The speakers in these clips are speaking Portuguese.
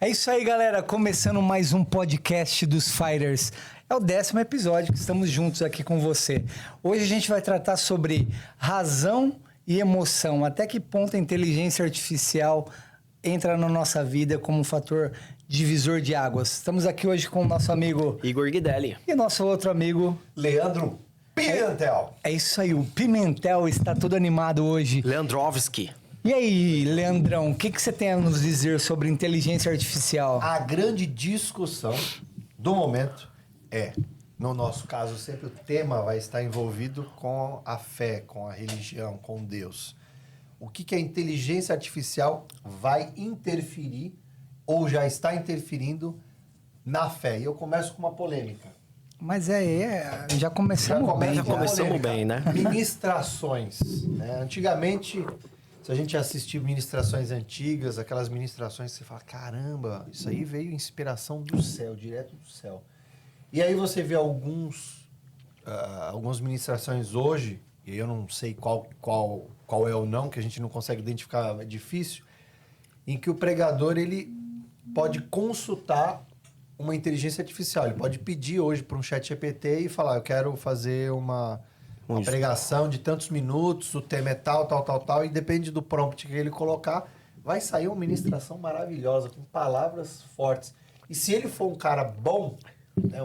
É isso aí, galera. Começando mais um podcast dos Fighters. É o 10º episódio que estamos juntos aqui com você. Hoje a gente vai tratar sobre razão e emoção. Até que ponto a inteligência artificial entra na nossa vida como um fator divisor de águas. Estamos aqui hoje com o nosso amigo Igor Guidelli. E nosso outro amigo Leandro Pimentel. É isso aí, o Pimentel está todo animado hoje. Leandrovski. E aí, Leandrão, o que você tem a nos dizer sobre inteligência artificial? A grande discussão do momento é, no nosso caso, sempre o tema vai estar envolvido com a fé, com a religião, com Deus. O que a inteligência artificial vai interferir ou já está interferindo na fé? E eu começo com uma polêmica. Mas já começamos bem. Já começamos bem, né? Ministrações. Né? Antigamente, se a gente assistir ministrações antigas, aquelas ministrações que você fala, caramba, isso aí veio inspiração do céu, direto do céu. E aí você vê algumas ministrações hoje, e eu não sei qual é ou não, que a gente não consegue identificar, é difícil, em que o pregador ele pode consultar uma inteligência artificial. Ele pode pedir hoje para um chat GPT e falar, eu quero fazer uma pregação de tantos minutos, o tema é tal, e depende do prompt que ele colocar, vai sair uma ministração maravilhosa, com palavras fortes. E se ele for um cara bom, né,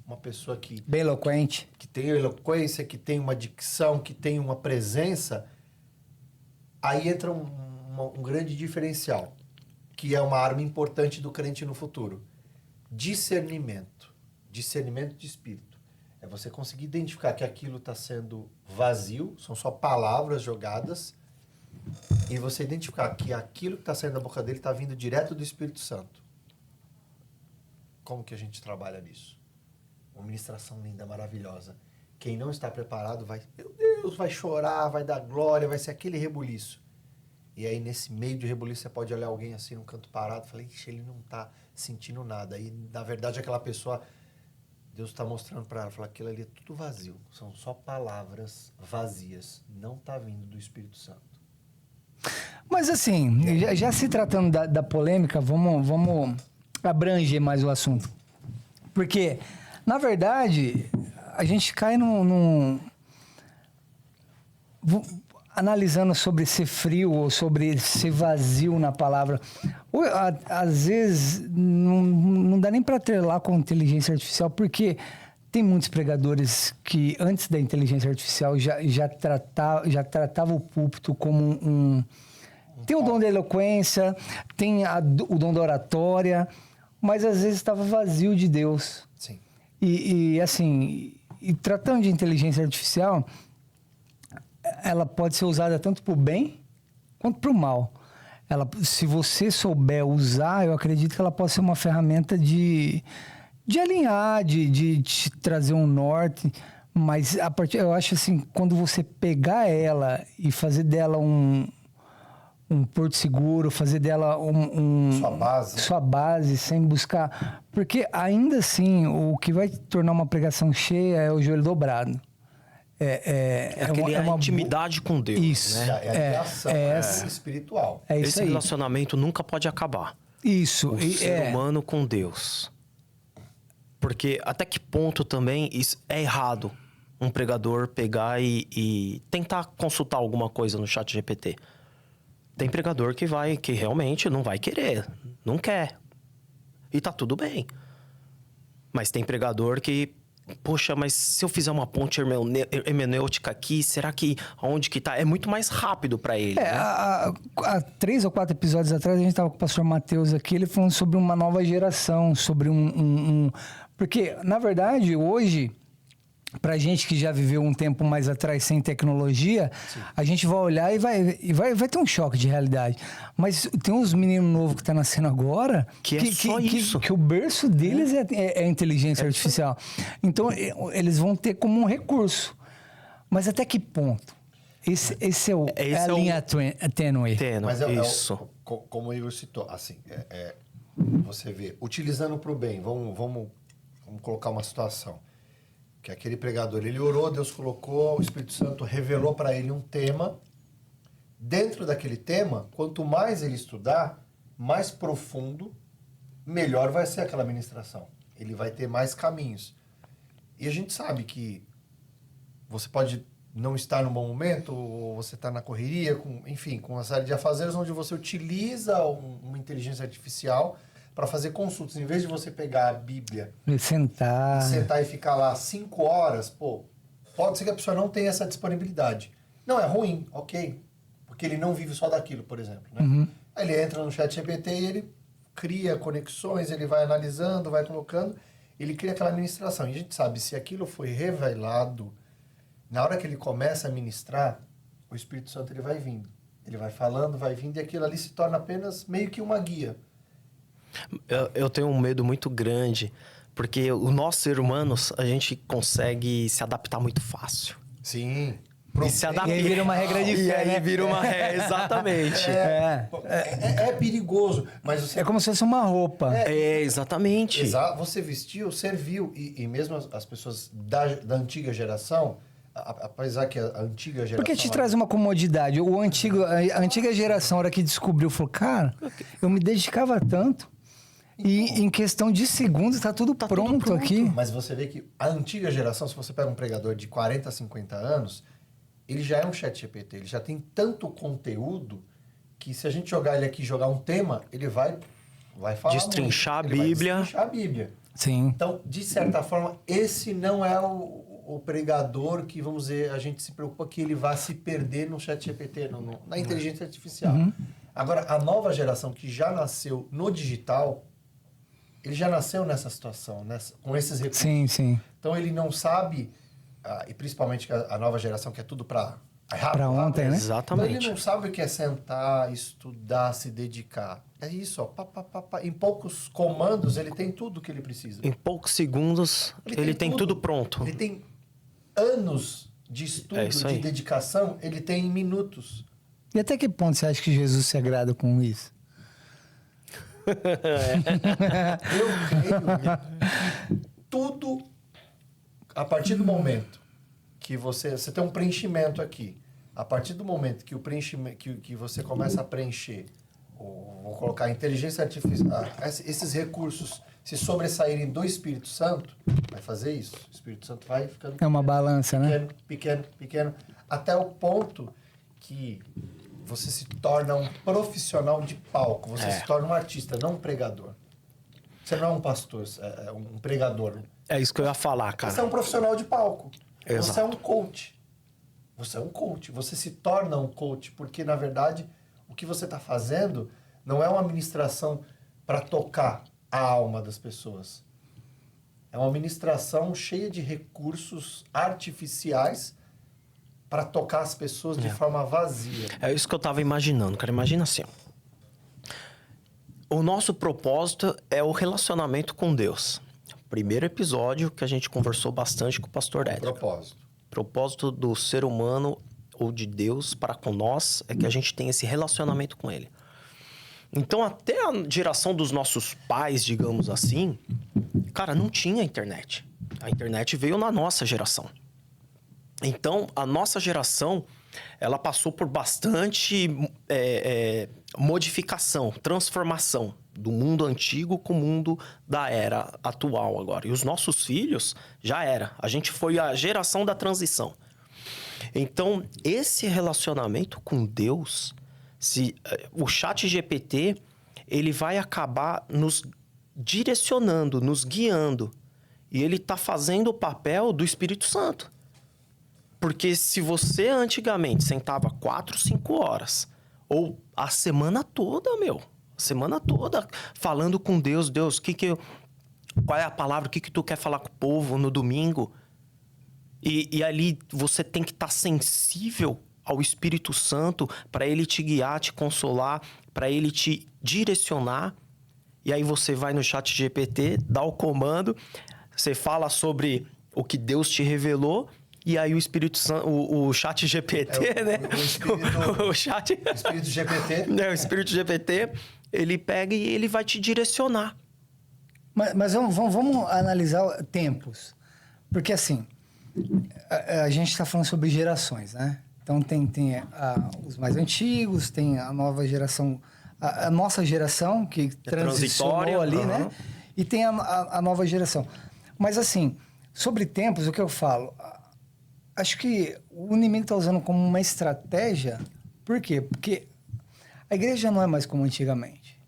uma pessoa que... Bem eloquente. Que tem eloquência, que tem uma dicção, que tem uma presença, aí entra um grande diferencial, que é uma arma importante do crente no futuro. Discernimento de espírito. É você conseguir identificar que aquilo está sendo vazio, são só palavras jogadas, e você identificar que aquilo que está saindo da boca dele está vindo direto do Espírito Santo. Como que a gente trabalha nisso? Uma ministração linda, maravilhosa. Quem não está preparado vai, meu Deus, vai chorar, vai dar glória, vai ser aquele rebuliço. E aí, nesse meio de rebuliço, você pode olhar alguém assim, num canto parado, e falar, ixi, ele não está sentindo nada. E, na verdade, aquela pessoa, Deus está mostrando para ela, fala, aquilo ali é tudo vazio. São só palavras vazias. Não está vindo do Espírito Santo. Mas, assim, já se tratando da polêmica, vamos abranger mais o assunto. Porque, na verdade, a gente cai analisando sobre ser frio ou sobre ser vazio na palavra. Às vezes, não dá nem para atrelar com inteligência artificial, porque tem muitos pregadores que, antes da inteligência artificial, já tratava o púlpito como tem o dom da eloquência, tem o dom da oratória, mas às vezes estava vazio de Deus. Sim. E tratando de inteligência artificial, ela pode ser usada tanto para o bem quanto para o mal. Se você souber usar, eu acredito que ela pode ser uma ferramenta de alinhar, de te trazer um norte. Mas eu acho assim, quando você pegar ela e fazer dela um porto seguro, fazer dela sua base, sem buscar... Porque ainda assim, o que vai tornar uma pregação cheia é o joelho dobrado. É uma intimidade com Deus. Isso. Né? É a criação espiritual. É isso Esse aí. relacionamento nunca pode acabar. Isso. O ser humano com Deus. Porque até que ponto também isso é errado um pregador pegar e tentar consultar alguma coisa no chat GPT. Tem pregador que realmente não vai querer, não quer. E tá tudo bem. Mas tem pregador que, poxa, mas se eu fizer uma ponte hermenêutica aqui, será que aonde que tá? É muito mais rápido para ele, né? Há 3 ou 4 episódios atrás, a gente tava com o pastor Matheus aqui, ele falando sobre uma nova geração, sobre Porque, na verdade, hoje... Pra gente que já viveu um tempo mais atrás sem tecnologia, sim, a gente vai olhar e vai ter um choque de realidade. Mas tem uns meninos novos que tá nascendo agora que o berço deles é a inteligência artificial. Então, eles vão ter como um recurso. Mas até que ponto? Esse é a linha tênue. Mas isso. Como o Igor citou, assim, você vê, utilizando para o bem, vamos colocar uma situação. Que aquele pregador, ele orou, Deus colocou, o Espírito Santo revelou para ele um tema. Dentro daquele tema, quanto mais ele estudar, mais profundo melhor vai ser aquela ministração. Ele vai ter mais caminhos. E a gente sabe que você pode não estar no bom momento, ou você está na correria, com uma série de afazeres onde você utiliza uma inteligência artificial para fazer consultas. Em vez de você pegar a Bíblia Sentar e ficar lá 5 horas, pode ser que a pessoa não tenha essa disponibilidade. Não é ruim, ok. Porque ele não vive só daquilo, por exemplo. Né? Aí ele entra no ChatGPT e ele cria conexões, ele vai analisando, vai colocando, ele cria aquela administração. E a gente sabe, se aquilo foi revelado, na hora que ele começa a ministrar, o Espírito Santo ele vai vindo. Ele vai falando, vai vindo, e aquilo ali se torna apenas meio que uma guia. Eu tenho um medo muito grande, porque nós, seres humanos, a gente consegue se adaptar muito fácil. Sim. E se adapta. E aí vira uma regra de E fé, aí né? vira uma regra, exatamente. É perigoso, mas você... É como se fosse uma roupa. Exatamente. Você vestiu, serviu. E mesmo as pessoas da antiga geração, apesar que a antiga geração... Porque te traz uma comodidade. A antiga geração, a hora que descobriu, falou, cara, eu me dedicava tanto e em questão de segundos tá tudo pronto aqui. Mas você vê que a antiga geração, se você pega um pregador de 40, 50 anos, ele já é um ChatGPT, ele já tem tanto conteúdo que se a gente jogar ele aqui, jogar um tema, ele vai falar Destrinchar muito. a Ele Bíblia. vai destrinchar a Bíblia. Sim. Então, de certa forma, esse não é o pregador que, vamos dizer, a gente se preocupa que ele vá se perder no ChatGPT, na inteligência artificial. Agora, a nova geração que já nasceu no digital, ele já nasceu nessa situação, com esses recursos. Sim, sim. Então, ele não sabe, e principalmente a nova geração que é tudo para Pra ontem, né? Exatamente. Então, ele não sabe o que é sentar, estudar, se dedicar. É isso, ó. Em poucos comandos, ele tem tudo o que ele precisa. Em poucos segundos, ele tem tudo pronto. Ele tem anos de estudo, de dedicação, ele tem em minutos. E até que ponto você acha que Jesus se agrada com isso? Eu creio que tudo, a partir do momento que você tem um preenchimento aqui, a partir do momento que o preenchimento, que você começa a preencher, vou colocar a inteligência artificial, esses recursos se sobressaírem do Espírito Santo, vai fazer isso. O Espírito Santo vai ficando É uma balança, né? pequeno, até o ponto que você se torna um profissional de palco, você se torna um artista, não um pregador. Você não é um pastor, é um pregador. É isso que eu ia falar, cara. Você é um profissional de palco. Exato. Você é um coach. Você é um coach. Você se torna um coach, porque, na verdade, o que você está fazendo não é uma ministração para tocar a alma das pessoas. É uma ministração cheia de recursos artificiais para tocar as pessoas de forma vazia. É isso que eu tava imaginando, cara. Imagina assim, ó. O nosso propósito é o relacionamento com Deus. Primeiro episódio que a gente conversou bastante com o pastor Éder. Propósito do ser humano ou de Deus para com nós é que a gente tenha esse relacionamento com Ele. Então, até a geração dos nossos pais, digamos assim, cara, não tinha internet. A internet veio na nossa geração. Então, a nossa geração, ela passou por bastante modificação, transformação do mundo antigo com o mundo da era atual agora. E os nossos filhos já era. A gente foi a geração da transição. Então, esse relacionamento com Deus, o ChatGPT, ele vai acabar nos direcionando, nos guiando. E ele está fazendo o papel do Espírito Santo. Porque se você antigamente sentava 4, 5 horas, ou a semana toda, semana toda, falando com Deus, qual é a palavra, o que tu quer falar com o povo no domingo? E ali você tem que estar sensível ao Espírito Santo para ele te guiar, te consolar, para ele te direcionar. E aí você vai no ChatGPT, dá o comando, você fala sobre o que Deus te revelou. E aí o Espírito Santo, o ChatGPT, né? O Espírito GPT. O Espírito GPT, ele pega e ele vai te direcionar. Mas vamos analisar tempos. Porque assim, a gente está falando sobre gerações, né? Então tem os mais antigos, tem a nova geração a nossa geração, que transicionou ali, né? E tem a nova geração. Mas, assim, sobre tempos, o que eu falo? Acho que o inimigo está usando como uma estratégia. Por quê? Porque a igreja não é mais como antigamente.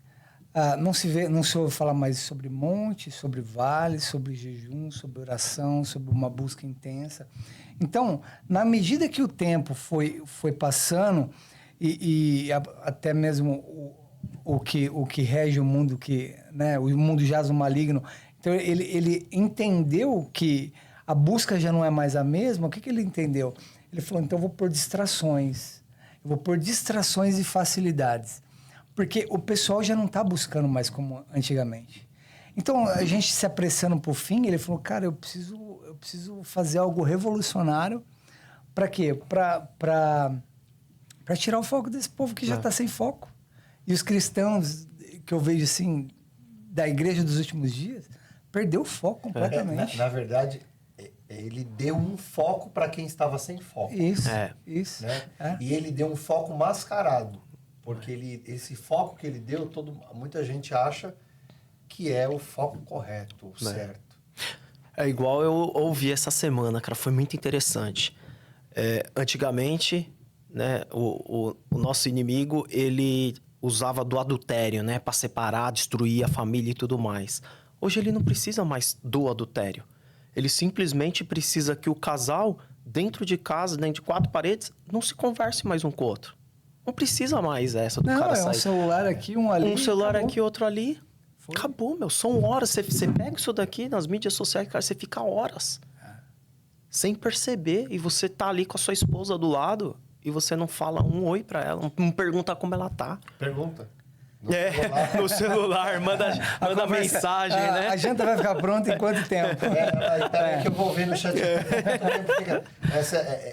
Não se ouve falar mais sobre monte, sobre vale, sobre jejum, sobre oração, sobre uma busca intensa. Então, na medida que o tempo foi passando até mesmo o que rege o mundo, né, o mundo jaz o maligno, então ele entendeu que a busca já não é mais a mesma. O que ele entendeu? Ele falou, então eu vou pôr distrações. Eu vou pôr distrações e facilidades. Porque o pessoal já não está buscando mais como antigamente. Então, a gente se apressando para o fim, ele falou, cara, eu preciso fazer algo revolucionário. Para quê? Para tirar o foco desse povo que já está sem foco. E os cristãos, que eu vejo assim, da igreja dos últimos dias, perdeu o foco completamente. Na verdade, ele deu um foco para quem estava sem foco. Isso. Né? E ele deu um foco mascarado. Porque esse foco que ele deu, muita gente acha que é o foco correto, o certo. É igual eu ouvi essa semana, cara, foi muito interessante. Antigamente, né, o nosso inimigo, ele usava do adultério, né, para separar, destruir a família e tudo mais. Hoje ele não precisa mais do adultério. Ele simplesmente precisa que o casal, dentro de casa, dentro de 4 paredes, não se converse mais um com o outro. Não precisa mais essa do cara sair. Um celular aqui, um ali. Um celular acabou. aqui, outro ali. Foi. Acabou, meu. São horas. Você pega isso daqui nas mídias sociais, cara, você fica horas. Sem perceber. E você tá ali com a sua esposa do lado e você não fala um oi pra ela. Não pergunta como ela tá. Pergunta. No celular. Manda mensagem, né? A janta vai ficar pronta em quanto tempo? Peraí que eu vou ver no chat.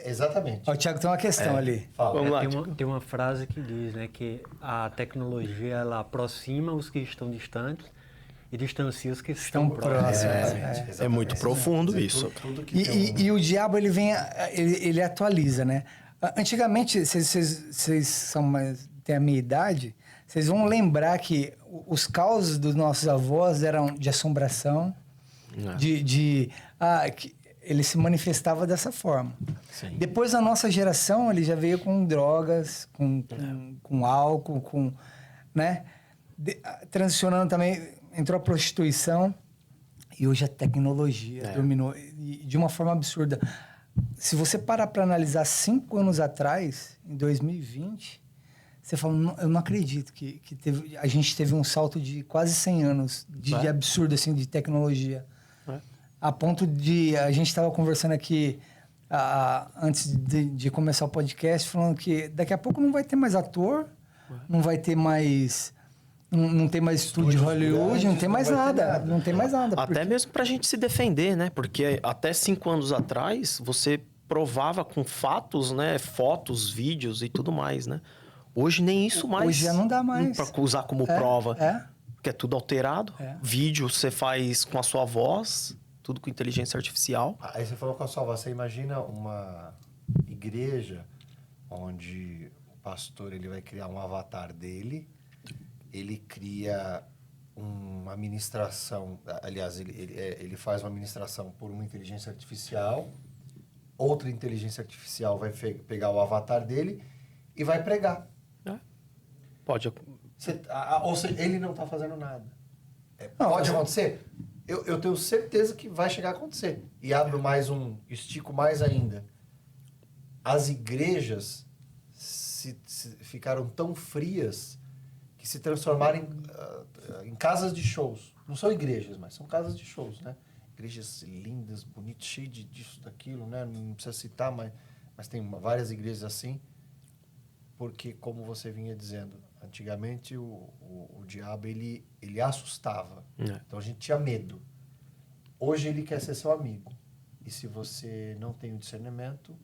Exatamente. O Thiago tem uma questão ali. Fala. Vamos lá. Tem uma frase que diz, né, que a tecnologia ela aproxima os que estão distantes e distancia os que estão próximos. É muito profundo isso. Tudo E o diabo, ele atualiza, né? Antigamente, vocês têm a minha idade, vocês vão lembrar que os causos dos nossos avós eram de assombração, que ele se manifestava dessa forma. Sim. Depois, a nossa geração, ele já veio com drogas, com álcool, né? Transicionando também, entrou a prostituição e hoje a tecnologia dominou de uma forma absurda. Se você parar para analisar 5 anos atrás, em 2020... Você fala, eu não acredito que a gente teve um salto de quase 100 anos de absurdo, assim, de tecnologia. A ponto de... A gente estava conversando aqui antes de começar o podcast, falando que daqui a pouco não vai ter mais ator, não vai ter mais... Não tem mais estúdio de Hollywood, grandes, não tem mais nada. Não tem mais nada. Até mesmo pra gente se defender, né? Porque até 5 anos atrás, você provava com fatos, né? Fotos, vídeos e tudo mais, né? Hoje nem isso mais. Hoje já não dá mais. Para usar como prova. Porque é tudo alterado. É. Vídeo você faz com a sua voz, tudo com inteligência artificial. Aí você falou com a sua voz. Você imagina uma igreja onde o pastor ele vai criar um avatar dele, ele cria uma ministração, aliás, ele faz uma ministração por uma inteligência artificial, outra inteligência artificial vai pegar o avatar dele e vai pregar. Pode. Ou seja, ele não está fazendo nada. Pode acontecer? Eu tenho certeza que vai chegar a acontecer. E estico mais ainda. As igrejas ficaram tão frias que se transformaram em casas de shows. Não são igrejas, mas são casas de shows, né? Igrejas lindas, bonitas, cheias disso, daquilo, né? Não precisa citar, mas tem várias igrejas assim. Porque, como você vinha dizendo, antigamente o diabo ele assustava. Então a gente tinha medo. Hoje ele quer ser seu amigo. E se você não tem o discernimento,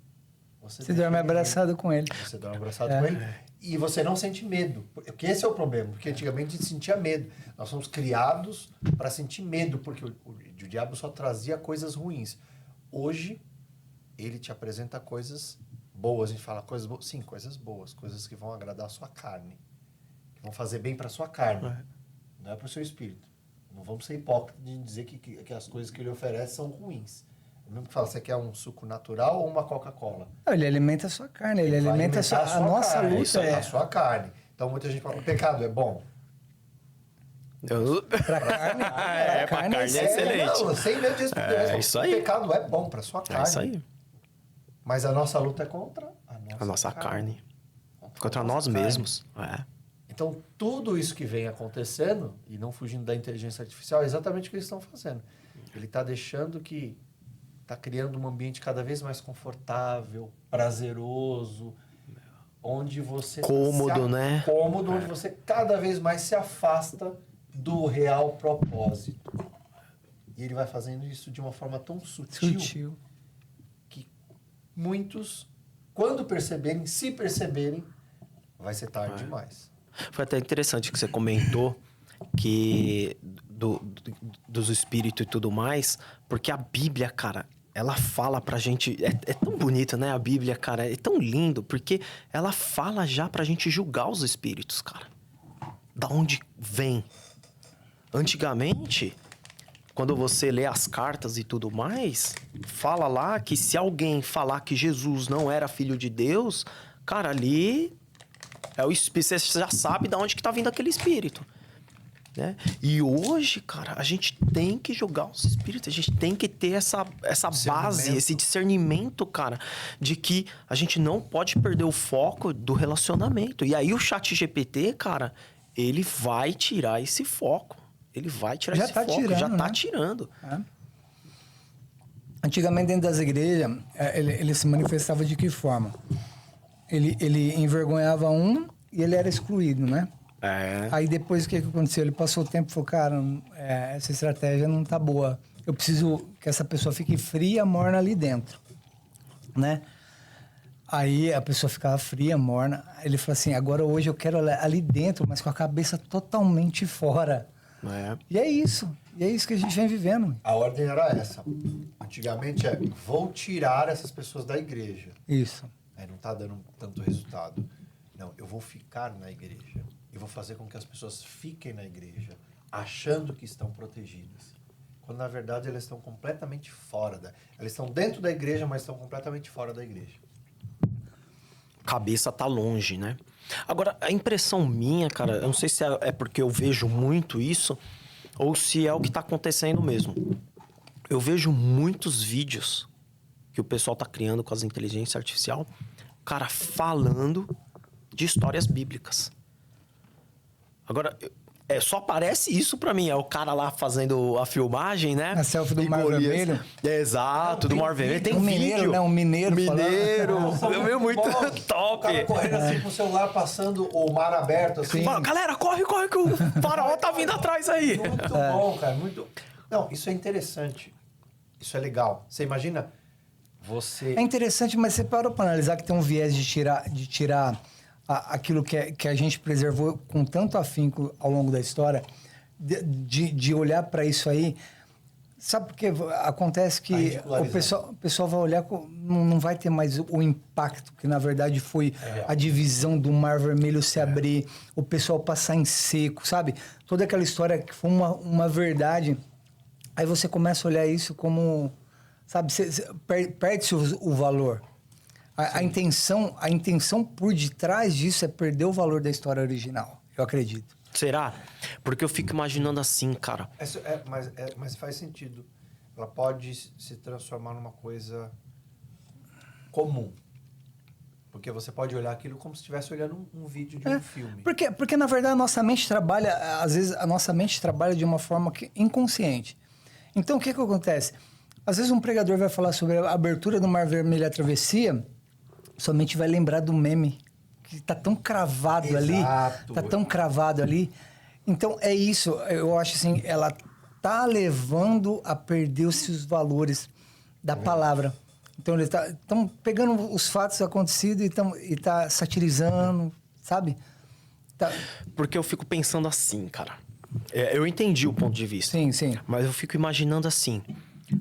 você dorme abraçado com ele. Você dorme abraçado com ele e você não sente medo. Porque esse é o problema. Porque antigamente a gente sentia medo. Nós somos criados para sentir medo, porque o diabo só trazia coisas ruins. Hoje ele te apresenta coisas boas. A gente fala coisas boas. Sim, coisas boas. Coisas que vão agradar a sua carne. Que vão fazer bem para sua carne, não é para o seu espírito. Não vamos ser hipócritas de dizer que as coisas que ele oferece são ruins. O mesmo que fala, você quer um suco natural ou uma Coca-Cola? Ele alimenta a sua carne, ele Vai alimenta alimentar a nossa carne, luta. a sua carne. Então muita gente fala, o pecado é bom. Pra carne, pra carne é excelente. Não, sem medo de responder. É isso aí. O pecado é bom para sua carne. É isso aí. Mas a nossa luta é contra A nossa carne. Contra a nossa nós carne. mesmos. É. Então, tudo isso que vem acontecendo, e não fugindo da inteligência artificial, é exatamente o que eles estão fazendo. Ele está deixando que... Está criando um ambiente cada vez mais confortável, prazeroso, onde você... Cômodo, né? Cômodo, onde você cada vez mais se afasta do real propósito. E ele vai fazendo isso de uma forma tão sutil. Que muitos, quando perceberem, se perceberem, vai ser tarde demais. Foi até interessante que você comentou que dos espíritos e tudo mais, porque a Bíblia, cara, ela fala pra gente... É tão bonito, né? A Bíblia, cara, é tão lindo, porque ela fala já pra gente julgar os espíritos, cara. Da onde vem. Antigamente, quando você lê as cartas e tudo mais, fala lá que se alguém falar que Jesus não era filho de Deus, cara, ali é o espírito, você já sabe de onde que tá vindo aquele espírito, né? E hoje, cara, a gente tem que julgar os espíritos, a gente tem que ter essa base, esse discernimento, cara, de que a gente não pode perder o foco do relacionamento. E aí o ChatGPT, cara, ele vai tirar esse foco. Ele vai tirar esse foco, já tá tirando. É. Antigamente, dentro das igrejas, ele se manifestava de que forma? Ele envergonhava um e ele era excluído, né? É. Aí depois o que aconteceu? Ele passou o tempo e falou, cara, essa estratégia não tá boa. Eu preciso que essa pessoa fique fria, morna ali dentro, né? Aí a pessoa ficava fria, morna. Ele falou assim, agora hoje eu quero ali dentro, mas com a cabeça totalmente fora. É. E é isso que a gente vem vivendo. A ordem era essa. Antigamente vou tirar essas pessoas da igreja. Isso. Aí não está dando tanto resultado. Não, eu vou ficar na igreja. E vou fazer com que as pessoas fiquem na igreja, achando que estão protegidas. Quando, na verdade, elas estão completamente fora elas estão dentro da igreja, mas estão completamente fora da igreja. Cabeça tá longe, né? Agora, a impressão minha, cara, eu não sei se é porque eu vejo muito isso ou se é o que tá acontecendo mesmo. Eu vejo muitos vídeos que o pessoal tá criando com as inteligências artificiais, cara, falando de histórias bíblicas. Agora, só aparece isso pra mim. É o cara lá fazendo a filmagem, né? A selfie do Mar Vermelho. Exato, do Mar Vermelho. Tem um vídeo. mineiro, né? Um mineiro Falando. Meu, muito top. O cara correndo assim com o celular, passando o mar aberto, assim. Fala, galera, corre que o faraó tá vindo atrás aí. Muito bom, cara. Muito... Não, isso é interessante. Isso é legal. Você imagina você... É interessante, mas você parou para analisar que tem um viés de tirar aquilo que a gente preservou com tanto afinco ao longo da história, de olhar para isso aí. Sabe por quê? Acontece que o pessoal vai olhar, não vai ter mais o impacto que, na verdade, foi a divisão do Mar Vermelho se abrir, o pessoal passar em seco, sabe? Toda aquela história que foi uma verdade. Aí você começa a olhar isso como... Sabe? Perde-se o valor. A intenção por detrás disso é perder o valor da história original, eu acredito. Será? Porque eu fico imaginando assim, cara. Mas faz sentido. Ela pode se transformar numa coisa comum. Porque você pode olhar aquilo como se estivesse olhando um vídeo de um filme. Porque, na verdade, a nossa mente trabalha... Às vezes, a nossa mente trabalha de uma forma inconsciente. Então, o que acontece? Às vezes, um pregador vai falar sobre a abertura do Mar Vermelho e a travessia, somente vai lembrar do meme, que tá tão cravado ali. Tá tão cravado ali. Então, é isso. Eu acho assim, ela tá levando a perder os seus valores da palavra. Então, eles estão pegando os fatos acontecidos e tá satirizando, sabe? Porque eu fico pensando assim, cara. Eu entendi o ponto de vista. Sim, sim. Mas eu fico imaginando assim,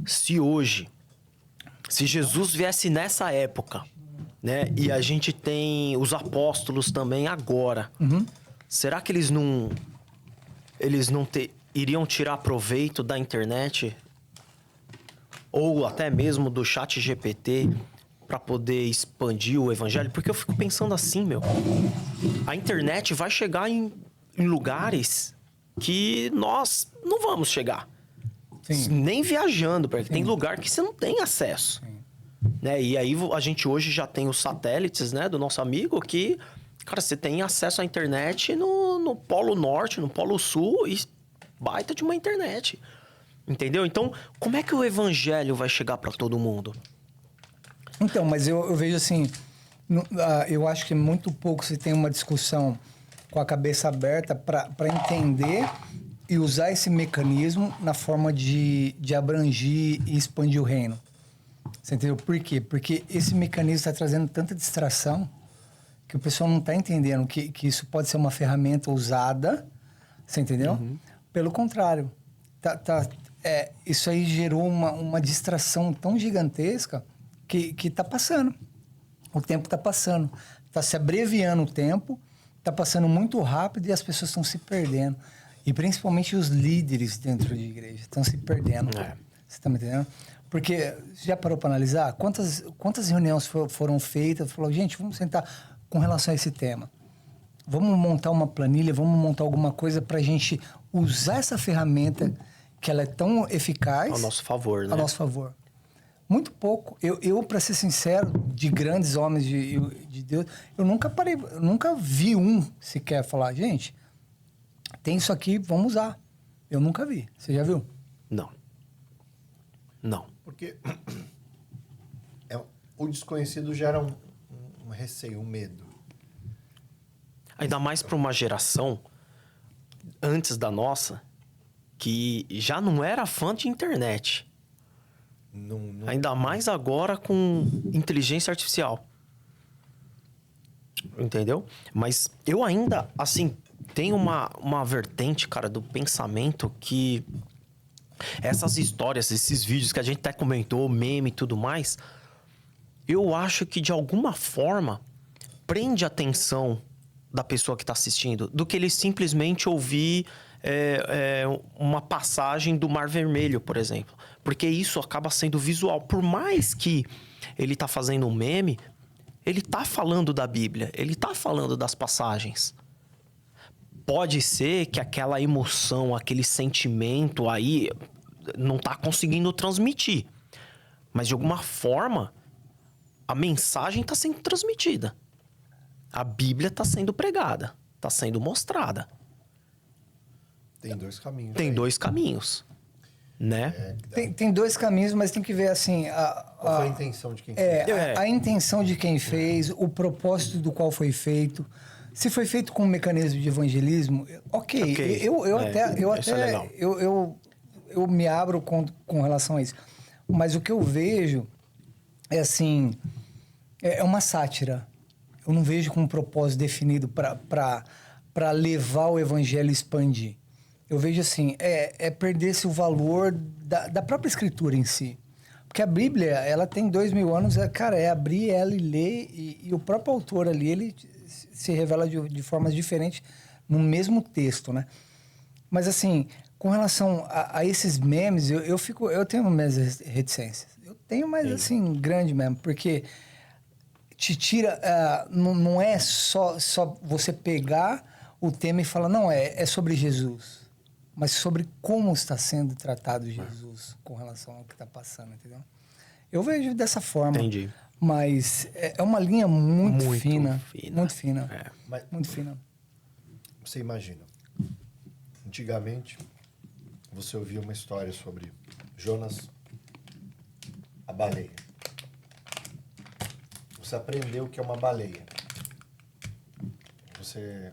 se Jesus viesse nessa época, né? E a gente tem os apóstolos também agora. será que eles não iriam tirar proveito da internet ou até mesmo do chat GPT para poder expandir o evangelho? Porque eu fico pensando assim, meu, a internet vai chegar em lugares que nós não vamos chegar. Sim. Nem viajando, porque tem lugar que você não tem acesso. Né? E aí a gente hoje já tem os satélites, né, do nosso amigo que, cara, você tem acesso à internet no Polo Norte, no Polo Sul e baita de uma internet. Entendeu? Então, como é que o evangelho vai chegar para todo mundo? Então, mas eu vejo assim, eu acho que muito pouco se tem uma discussão com a cabeça aberta para entender e usar esse mecanismo na forma de abranger e expandir o reino. Você entendeu? Por quê? Porque esse mecanismo está trazendo tanta distração que o pessoal não está entendendo que isso pode ser uma ferramenta usada, você entendeu? Pelo contrário, isso aí gerou uma distração tão gigantesca que está passando. O tempo está passando. Está se abreviando o tempo, está passando muito rápido e as pessoas estão se perdendo. E principalmente os líderes dentro de igreja estão se perdendo. Você está me entendendo? Porque, você já parou para analisar? Quantas reuniões foram feitas? Falou, gente, vamos sentar com relação a esse tema. Vamos montar uma planilha, vamos montar alguma coisa para a gente usar essa ferramenta que ela é tão eficaz. Ao nosso favor, né? Ao nosso favor. Muito pouco. Eu para ser sincero, de grandes homens de Deus, eu nunca vi um sequer falar, gente, tem isso aqui, vamos usar. Eu nunca vi. Você já viu? Não. Porque o desconhecido gera um receio, um medo. Ainda mais para uma geração antes da nossa, que já não era fã de internet. Não... Ainda mais agora com inteligência artificial. Entendeu? Mas eu ainda, assim, tenho uma vertente, cara, do pensamento que essas histórias, esses vídeos que a gente até comentou, meme e tudo mais, eu acho que de alguma forma prende a atenção da pessoa que está assistindo do que ele simplesmente ouvir uma passagem do Mar Vermelho, por exemplo. Porque isso acaba sendo visual. Por mais que ele tá fazendo um meme, ele tá falando da Bíblia, ele tá falando das passagens. Pode ser que aquela emoção, aquele sentimento aí não tá conseguindo transmitir. Mas de alguma forma, a mensagem tá sendo transmitida. A Bíblia tá sendo pregada, tá sendo mostrada. Tem dois caminhos. Tem dois caminhos, né? Tem dois caminhos, mas tem que ver assim... Qual foi a intenção de quem fez? A intenção de quem fez, o propósito do qual foi feito. Se foi feito com um mecanismo de evangelismo, ok. Eu me abro com relação a isso. Mas o que eu vejo é assim... É uma sátira. Eu não vejo com um propósito definido para levar o evangelho e expandir. Eu vejo assim, perder-se o valor da própria escritura em si. Porque a Bíblia, ela tem 2000 anos, é abrir ela e ler, e o próprio autor ali, ele se revela de formas diferentes no mesmo texto, né? Mas assim, com relação a esses memes, eu tenho minhas reticências. Eu tenho, mas assim, grande mesmo, porque te tira, não é só você pegar o tema e falar, não, é sobre Jesus. Mas sobre como está sendo tratado Jesus com relação ao que está passando, entendeu? Eu vejo dessa forma. Entendi. Mas é uma linha muito fina. Muito fina. Mas muito fina. você imagina, antigamente, você ouvia uma história sobre Jonas, a baleia. Você aprendeu o que é uma baleia. Você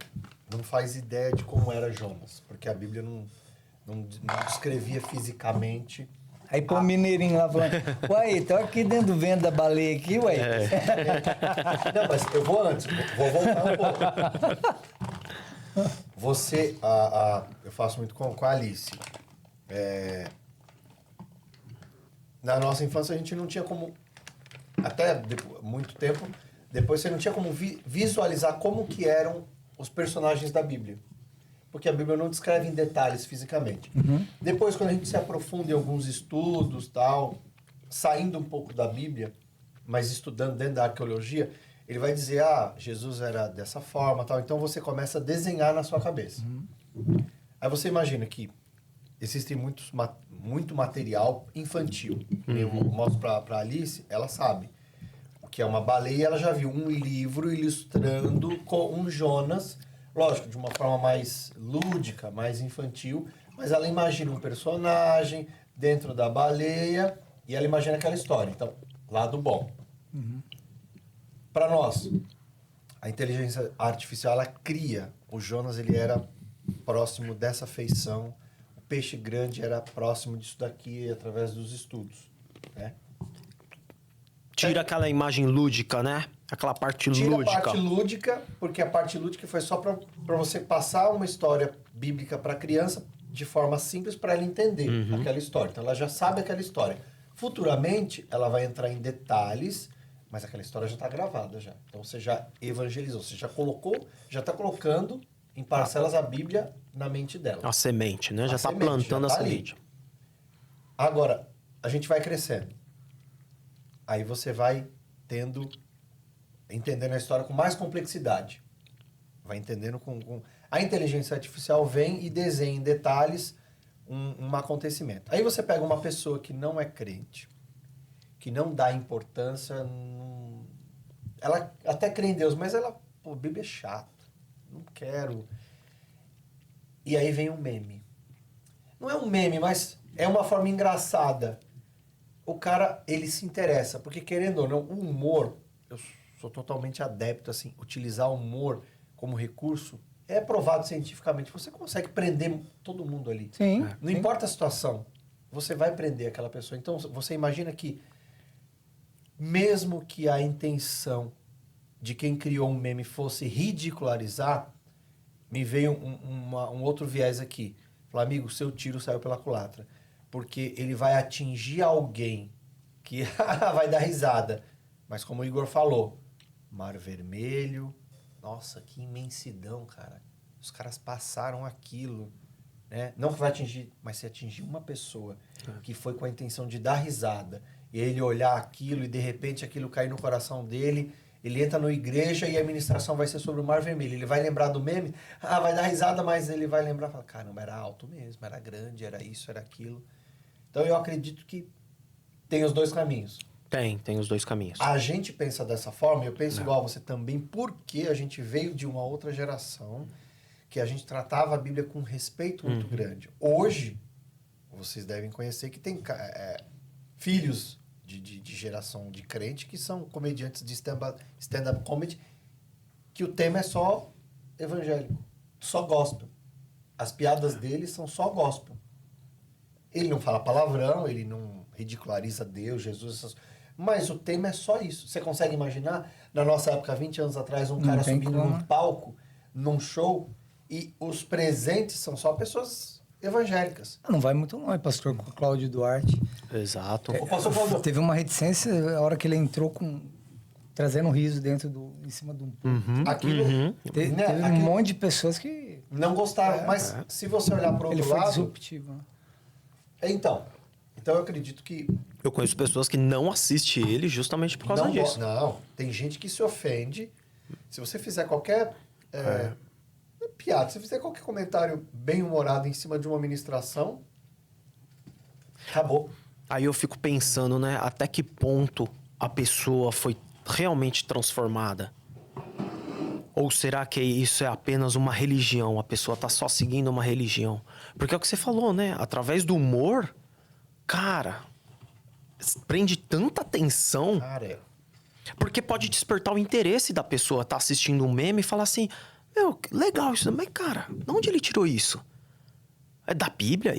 não faz ideia de como era Jonas, porque a Bíblia não descrevia fisicamente. Aí põe o mineirinho lá falando, uai, tô aqui dentro do vento da baleia aqui, uai. Não, mas eu vou antes, vou voltar um pouco. Você, eu faço muito com a Alice. Na nossa infância a gente não tinha como, até muito tempo, depois você não tinha como visualizar como que eram os personagens da Bíblia. Porque a Bíblia não descreve em detalhes fisicamente. Depois, quando a gente se aprofunda em alguns estudos, tal, saindo um pouco da Bíblia, mas estudando dentro da arqueologia, ele vai dizer, Jesus era dessa forma, tal. Então você começa a desenhar na sua cabeça. Aí você imagina que existe muito material infantil. Eu mostro para Alice, ela sabe o que é uma baleia, ela já viu um livro ilustrando com um Jonas, lógico, de uma forma mais lúdica, mais infantil, mas ela imagina um personagem dentro da baleia e ela imagina aquela história. Então, lado bom. Para nós, a inteligência artificial, ela cria. O Jonas, ele era próximo dessa feição. O peixe grande era próximo disso daqui através dos estudos, né? Tira aquela imagem lúdica, né? Aquela parte Tira lúdica. a parte lúdica, porque a parte lúdica foi só para você passar uma história bíblica para a criança de forma simples para ela entender aquela história. Então, ela já sabe aquela história. Futuramente, ela vai entrar em detalhes, mas aquela história já está gravada já. Então, você já evangelizou, você já colocou, já está colocando em parcelas a Bíblia na mente dela. A semente, né? Já está semente, plantando já a tá ali. semente. Agora, a gente vai crescendo. Aí você vai entendendo a história com mais complexidade. Vai entendendo com... A inteligência artificial vem e desenha em detalhes um acontecimento. Aí você pega uma pessoa que não é crente, que não dá importância, ela até crê em Deus, mas ela, a Bíblia é chata, não quero. E aí vem um meme. Não é um meme, mas é uma forma engraçada. O cara, ele se interessa, porque querendo ou não, o humor, eu sou totalmente adepto, assim, utilizar o humor como recurso, é provado cientificamente. Você consegue prender todo mundo ali. Sim. Não importa a situação, você vai prender aquela pessoa. Então, você imagina que, mesmo que a intenção de quem criou um meme fosse ridicularizar, me veio um outro viés aqui. Falar, amigo, seu tiro saiu pela culatra. Porque ele vai atingir alguém que vai dar risada. Mas como o Igor falou, Mar Vermelho, nossa, que imensidão, cara. Os caras passaram aquilo, né? Não que vai atingir, mas se atingir uma pessoa que foi com a intenção de dar risada, e ele olhar aquilo e de repente aquilo cair no coração dele, ele entra na igreja e a ministração vai ser sobre o Mar Vermelho. Ele vai lembrar do meme, vai dar risada, mas ele vai lembrar, fala, caramba, era alto mesmo, era grande, era isso, era aquilo. Então eu acredito que tem os dois caminhos. Tem os dois caminhos. A gente pensa dessa forma, eu penso igual a você também, porque a gente veio de uma outra geração que a gente tratava a Bíblia com um respeito muito grande. Hoje, vocês devem conhecer que tem filhos de geração de crente que são comediantes de stand-up comedy, que o tema é só evangélico, só gospel. As piadas deles são só gospel. Ele não fala palavrão, ele não ridiculariza Deus, Jesus, mas o tema é só isso. Você consegue imaginar, na nossa época, 20 anos atrás, um cara subindo num palco, num show, e os presentes são só pessoas evangélicas. Não vai muito longe, pastor Cláudio Duarte. Exato. Teve uma reticência a hora que ele entrou trazendo um riso em cima de um... Aquilo, Teve um monte de pessoas que... não gostaram, mas se você olhar para o Ele outro foi lado... disruptivo. Né? Então eu acredito que... Eu conheço pessoas que não assistem ele justamente por causa disso. Não, tem gente que se ofende. Se você fizer qualquer piada, se você fizer qualquer comentário bem-humorado em cima de uma ministração, acabou. Aí eu fico pensando, né? Até que ponto a pessoa foi realmente transformada? Ou será que isso é apenas uma religião? A pessoa tá só seguindo uma religião? Porque é o que você falou, né? Através do humor, cara, prende tanta atenção. Cara, Porque pode despertar o interesse da pessoa estar assistindo um meme e falar assim, meu, legal isso, mas cara, de onde ele tirou isso? É da Bíblia?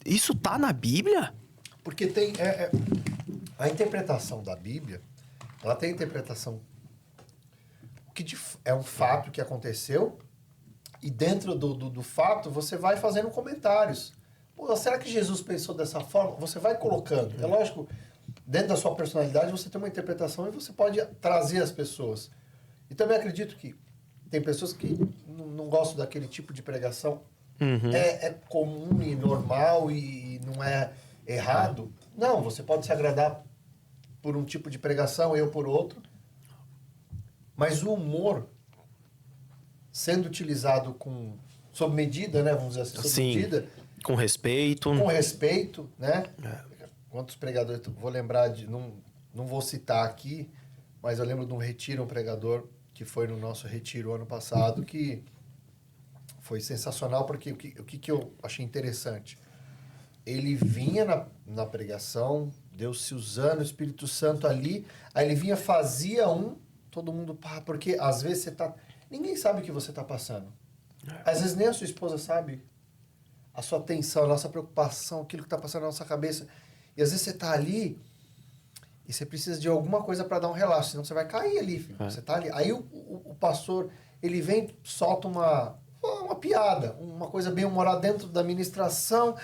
Isso tá na Bíblia? porque tem... a interpretação da Bíblia, ela tem a interpretação que é um fato que aconteceu, e dentro do fato você vai fazendo comentários. Pô, será que Jesus pensou dessa forma? Você vai colocando. É lógico, dentro da sua personalidade você tem uma interpretação e você pode trazer as pessoas. E também acredito que tem pessoas que não gosto daquele tipo de pregação. Uhum. É comum e normal e não é errado. Não, você pode se agradar por um tipo de pregação, eu por outro. Mas o humor, sendo utilizado sob medida, né? Vamos dizer assim, sob Sim, medida. com respeito. Com respeito, né? Quantos pregadores... Vou lembrar de... Não vou citar aqui, mas eu lembro de um retiro, um pregador que foi no nosso retiro ano passado, que foi sensacional, porque o que eu achei interessante? Ele vinha na pregação, Deus se usando, o Espírito Santo ali, aí ele vinha, fazia todo mundo, pá, porque às vezes você tá... Ninguém sabe o que você tá passando. Às vezes nem a sua esposa sabe. A sua atenção, a nossa preocupação, aquilo que tá passando na nossa cabeça. E às vezes você tá ali e você precisa de alguma coisa para dar um relaxo, senão você vai cair ali, filho. Você tá ali. Aí o pastor, ele vem, solta uma piada, uma coisa bem humorada dentro da ministração,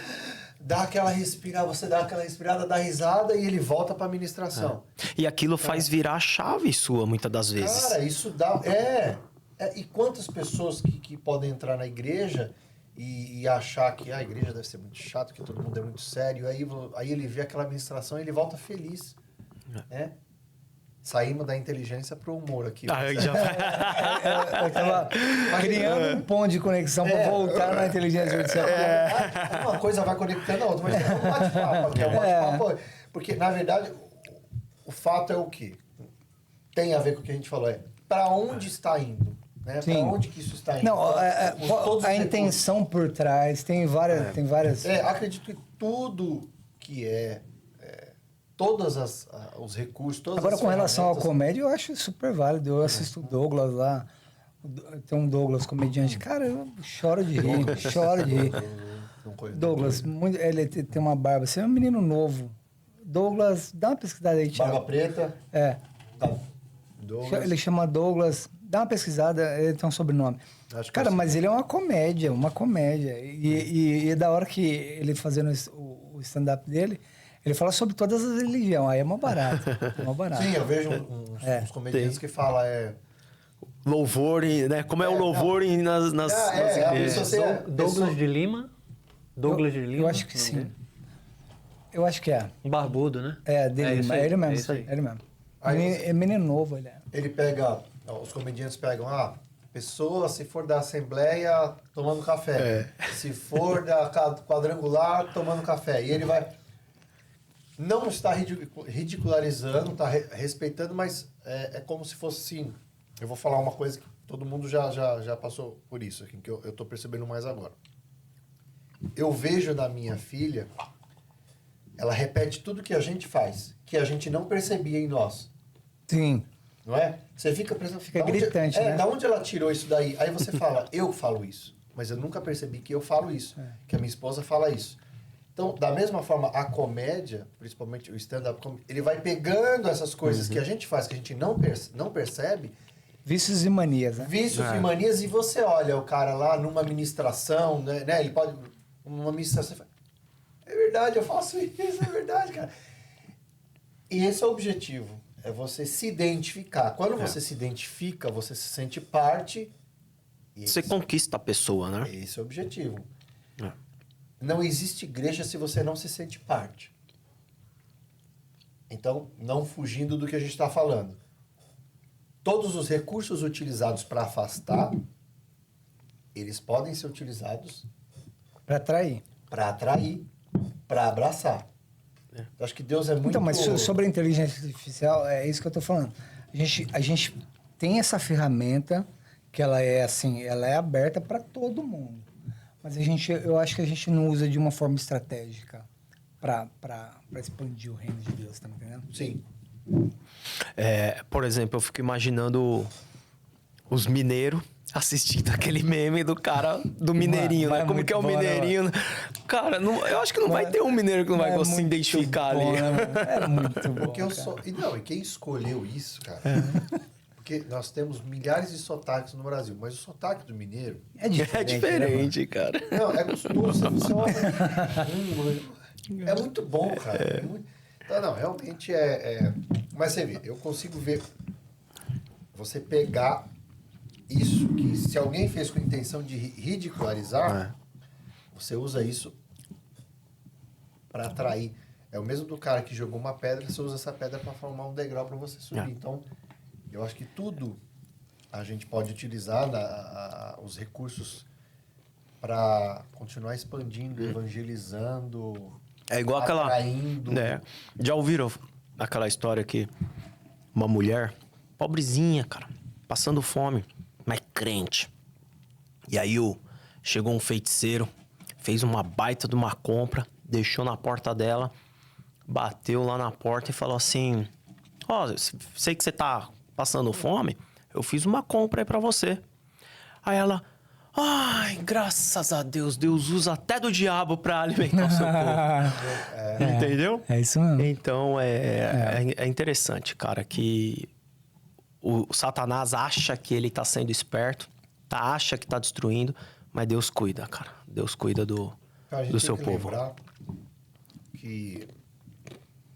dá aquela respirada, você dá aquela respirada, dá risada e ele volta para a ministração. E aquilo faz virar a chave sua, muitas das vezes. Cara, isso dá... E quantas pessoas que podem entrar na igreja e achar que a igreja deve ser muito chato, que todo mundo é muito sério, aí ele vê aquela ministração e ele volta feliz. Né? Saímos da inteligência pro humor aqui. Aí já Eu tava criando um ponto de conexão para voltar na inteligência artificial. Uma coisa vai conectando a outra, mas é um bate-papo aqui, é um bate-papo. Porque, na verdade, o fato é o quê? Tem a ver com o que a gente falou, para onde está indo? Né? Para onde que isso está indo? Não, Todos a os intenção por trás, tem várias... acredito que tudo que todos os recursos, todas Agora, as com relação à ferramentas... comédia, eu acho super válido. Eu assisto o Douglas lá, tem um Douglas comediante. Cara, eu choro de rir, choro de rir. Não conheço. Douglas, ele tem uma barba, você é um menino novo. Douglas, dá uma pesquisada aí, Thiago. Barba preta. Tá. Douglas. Ele chama Douglas, dá uma pesquisada, ele tem um sobrenome. Acho que Cara, eu sei. mas ele é uma comédia, uma comédia. E é da hora que ele fazendo o stand-up dele, ele fala sobre todas as religiões, aí é mó barato. É mó barato. Sim, eu vejo uns comediantes que falam, louvor, né? Como é o louvor nas a igrejas. pessoa- Douglas de Lima? Douglas de Lima? Eu acho que sim. Eu acho que é. Um barbudo, né? É, dele, isso é aí, ele mesmo. isso aí. Ele mesmo. Aí É menino novo, ele é. ele pega, os comediantes pegam, pessoa, se for da Assembleia, tomando café. Se for da quadrangular, tomando café. E ele vai... Não está ridicularizando, está respeitando, mas é como se fosse assim... Eu vou falar uma coisa que todo mundo já passou por isso, aqui, que eu estou percebendo mais agora. Eu vejo na minha filha, ela repete tudo que a gente faz, que a gente não percebia em nós. Sim. Não é? Você fica pensando... Fica gritante, né? Da onde ela tirou isso daí? Aí você fala, eu falo isso. Mas eu nunca percebi que eu falo isso. Que a minha esposa fala isso. Então, da mesma forma, a comédia, principalmente o stand-up, ele vai pegando essas coisas que a gente faz, que a gente não percebe, Vícios e manias, né? vícios e manias, e você olha o cara lá numa ministração, né? Ele pode... Uma ministração... e fala, é verdade, eu faço isso, é verdade, cara. E esse é o objetivo. É você se identificar. Quando você se identifica, você se sente parte... Você conquista a pessoa, né? Esse é o objetivo. Não existe igreja se você não se sente parte. Então, não fugindo do que a gente está falando. Todos os recursos utilizados para afastar, eles podem ser utilizados Pra atrair. para atrair, para abraçar. Eu acho que Deus é muito... Então, mas sobre a inteligência artificial, é isso que eu tô falando. A gente tem essa ferramenta que ela é assim, ela é aberta para todo mundo. Mas eu acho que a gente não usa de uma forma estratégica para expandir o reino de Deus, tá me entendendo? Sim. Por exemplo, eu fico imaginando os mineiros assistindo aquele meme do cara, do mineirinho, né? Como que é o mineirinho? Né? Cara, eu acho que não vai ter um mineiro que não vai se identificar ali. É muito bom, Porque e quem escolheu isso, cara? Porque nós temos milhares de sotaques no Brasil, mas o sotaque do mineiro... É diferente, né, cara? Não, é gostoso. Você olha... é muito bom, cara. Então, não, realmente Mas você vê, eu consigo ver... Você pegar isso que se alguém fez com a intenção de ridicularizar, você usa isso para atrair. É o mesmo do cara que jogou uma pedra, você usa essa pedra para formar um degrau para você subir. Então, eu acho que tudo a gente pode utilizar os recursos para continuar expandindo, evangelizando, É igual aquela... atraindo. Né? Já ouviram aquela história que uma mulher, pobrezinha, cara, passando fome, mas crente. E aí chegou um feiticeiro, fez uma baita de uma compra, deixou na porta dela, bateu lá na porta e falou assim: ó, sei que você tá passando fome, eu fiz uma compra aí pra você. Aí ela: ai, graças a Deus, Deus usa até do diabo pra alimentar o seu povo. Entendeu? É isso mesmo. Então, é interessante, cara, que o Satanás acha que ele tá sendo esperto, acha que tá destruindo, mas Deus cuida, cara. Deus cuida do seu povo. Lembrar que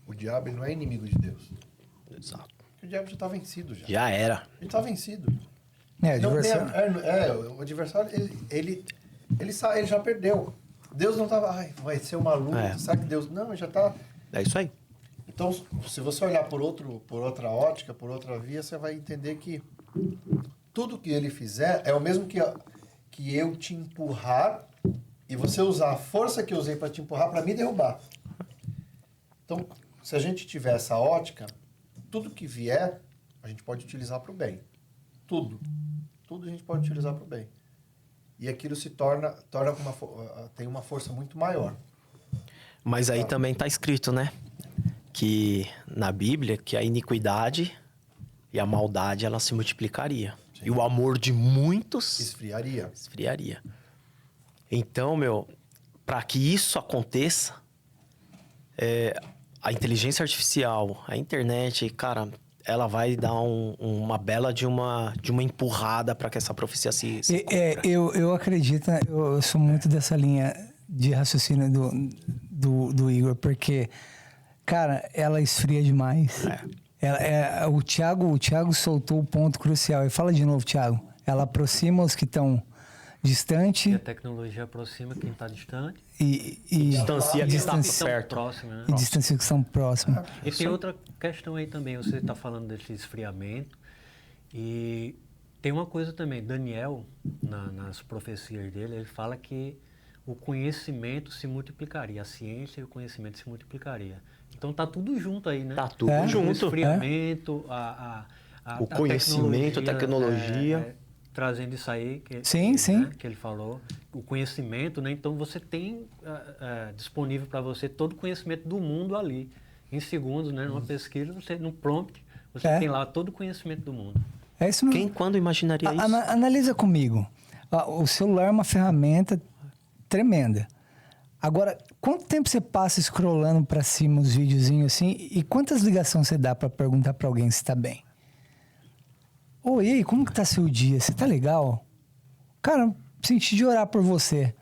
o diabo ele não é inimigo de Deus. Exato. O diabo já tá vencido já. Já era. Ele tá vencido. O adversário, ele já perdeu. Deus não tava, vai ser uma luta, sabe que Deus... Não, já tá... É isso aí. Então, se você olhar por outra ótica, por outra via, você vai entender que tudo que ele fizer é o mesmo que eu te empurrar e você usar a força que eu usei para te empurrar para me derrubar. Então, se a gente tiver essa ótica, tudo que vier, a gente pode utilizar para o bem. Tudo a gente pode utilizar para o bem. E aquilo se tem uma força muito maior. Mas aí também tá escrito, né? Que na Bíblia, que a iniquidade e a maldade, ela se multiplicaria. Sim. E o amor de muitos... Esfriaria. Então, para que isso aconteça, a inteligência artificial, a internet, cara, ela vai dar uma bela de uma empurrada para que essa profecia se cumpra. Eu acredito, eu sou muito dessa linha de raciocínio do Igor, porque, cara, ela esfria demais. O Thiago soltou o ponto crucial. E fala de novo, Thiago. Ela aproxima os que estão distantes. E a tecnologia aproxima quem está distante. E distancia quem está perto. Próximo, né? E distancia que estão próximos. E tem outra questão aí também. Você está falando desse esfriamento. E tem uma coisa também. Daniel, nas profecias dele, ele fala que o conhecimento se multiplicaria. A ciência e o conhecimento se multiplicaria. Então tá tudo junto aí, né? Tá tudo junto. O esfriamento, o conhecimento, a tecnologia. Trazendo isso aí sim. Né, que ele falou, o conhecimento, né? Então você tem disponível para você todo o conhecimento do mundo ali. Em segundos, né? Numa pesquisa, no prompt, você tem lá todo o conhecimento do mundo. É isso mesmo. Quem quando imaginaria isso? Analisa comigo. O celular é uma ferramenta tremenda. Agora, quanto tempo você passa scrollando para cima os videozinhos assim e quantas ligações você dá para perguntar para alguém se está bem? Oi, e aí, como que tá seu dia? Você tá legal? Cara, senti de orar por você.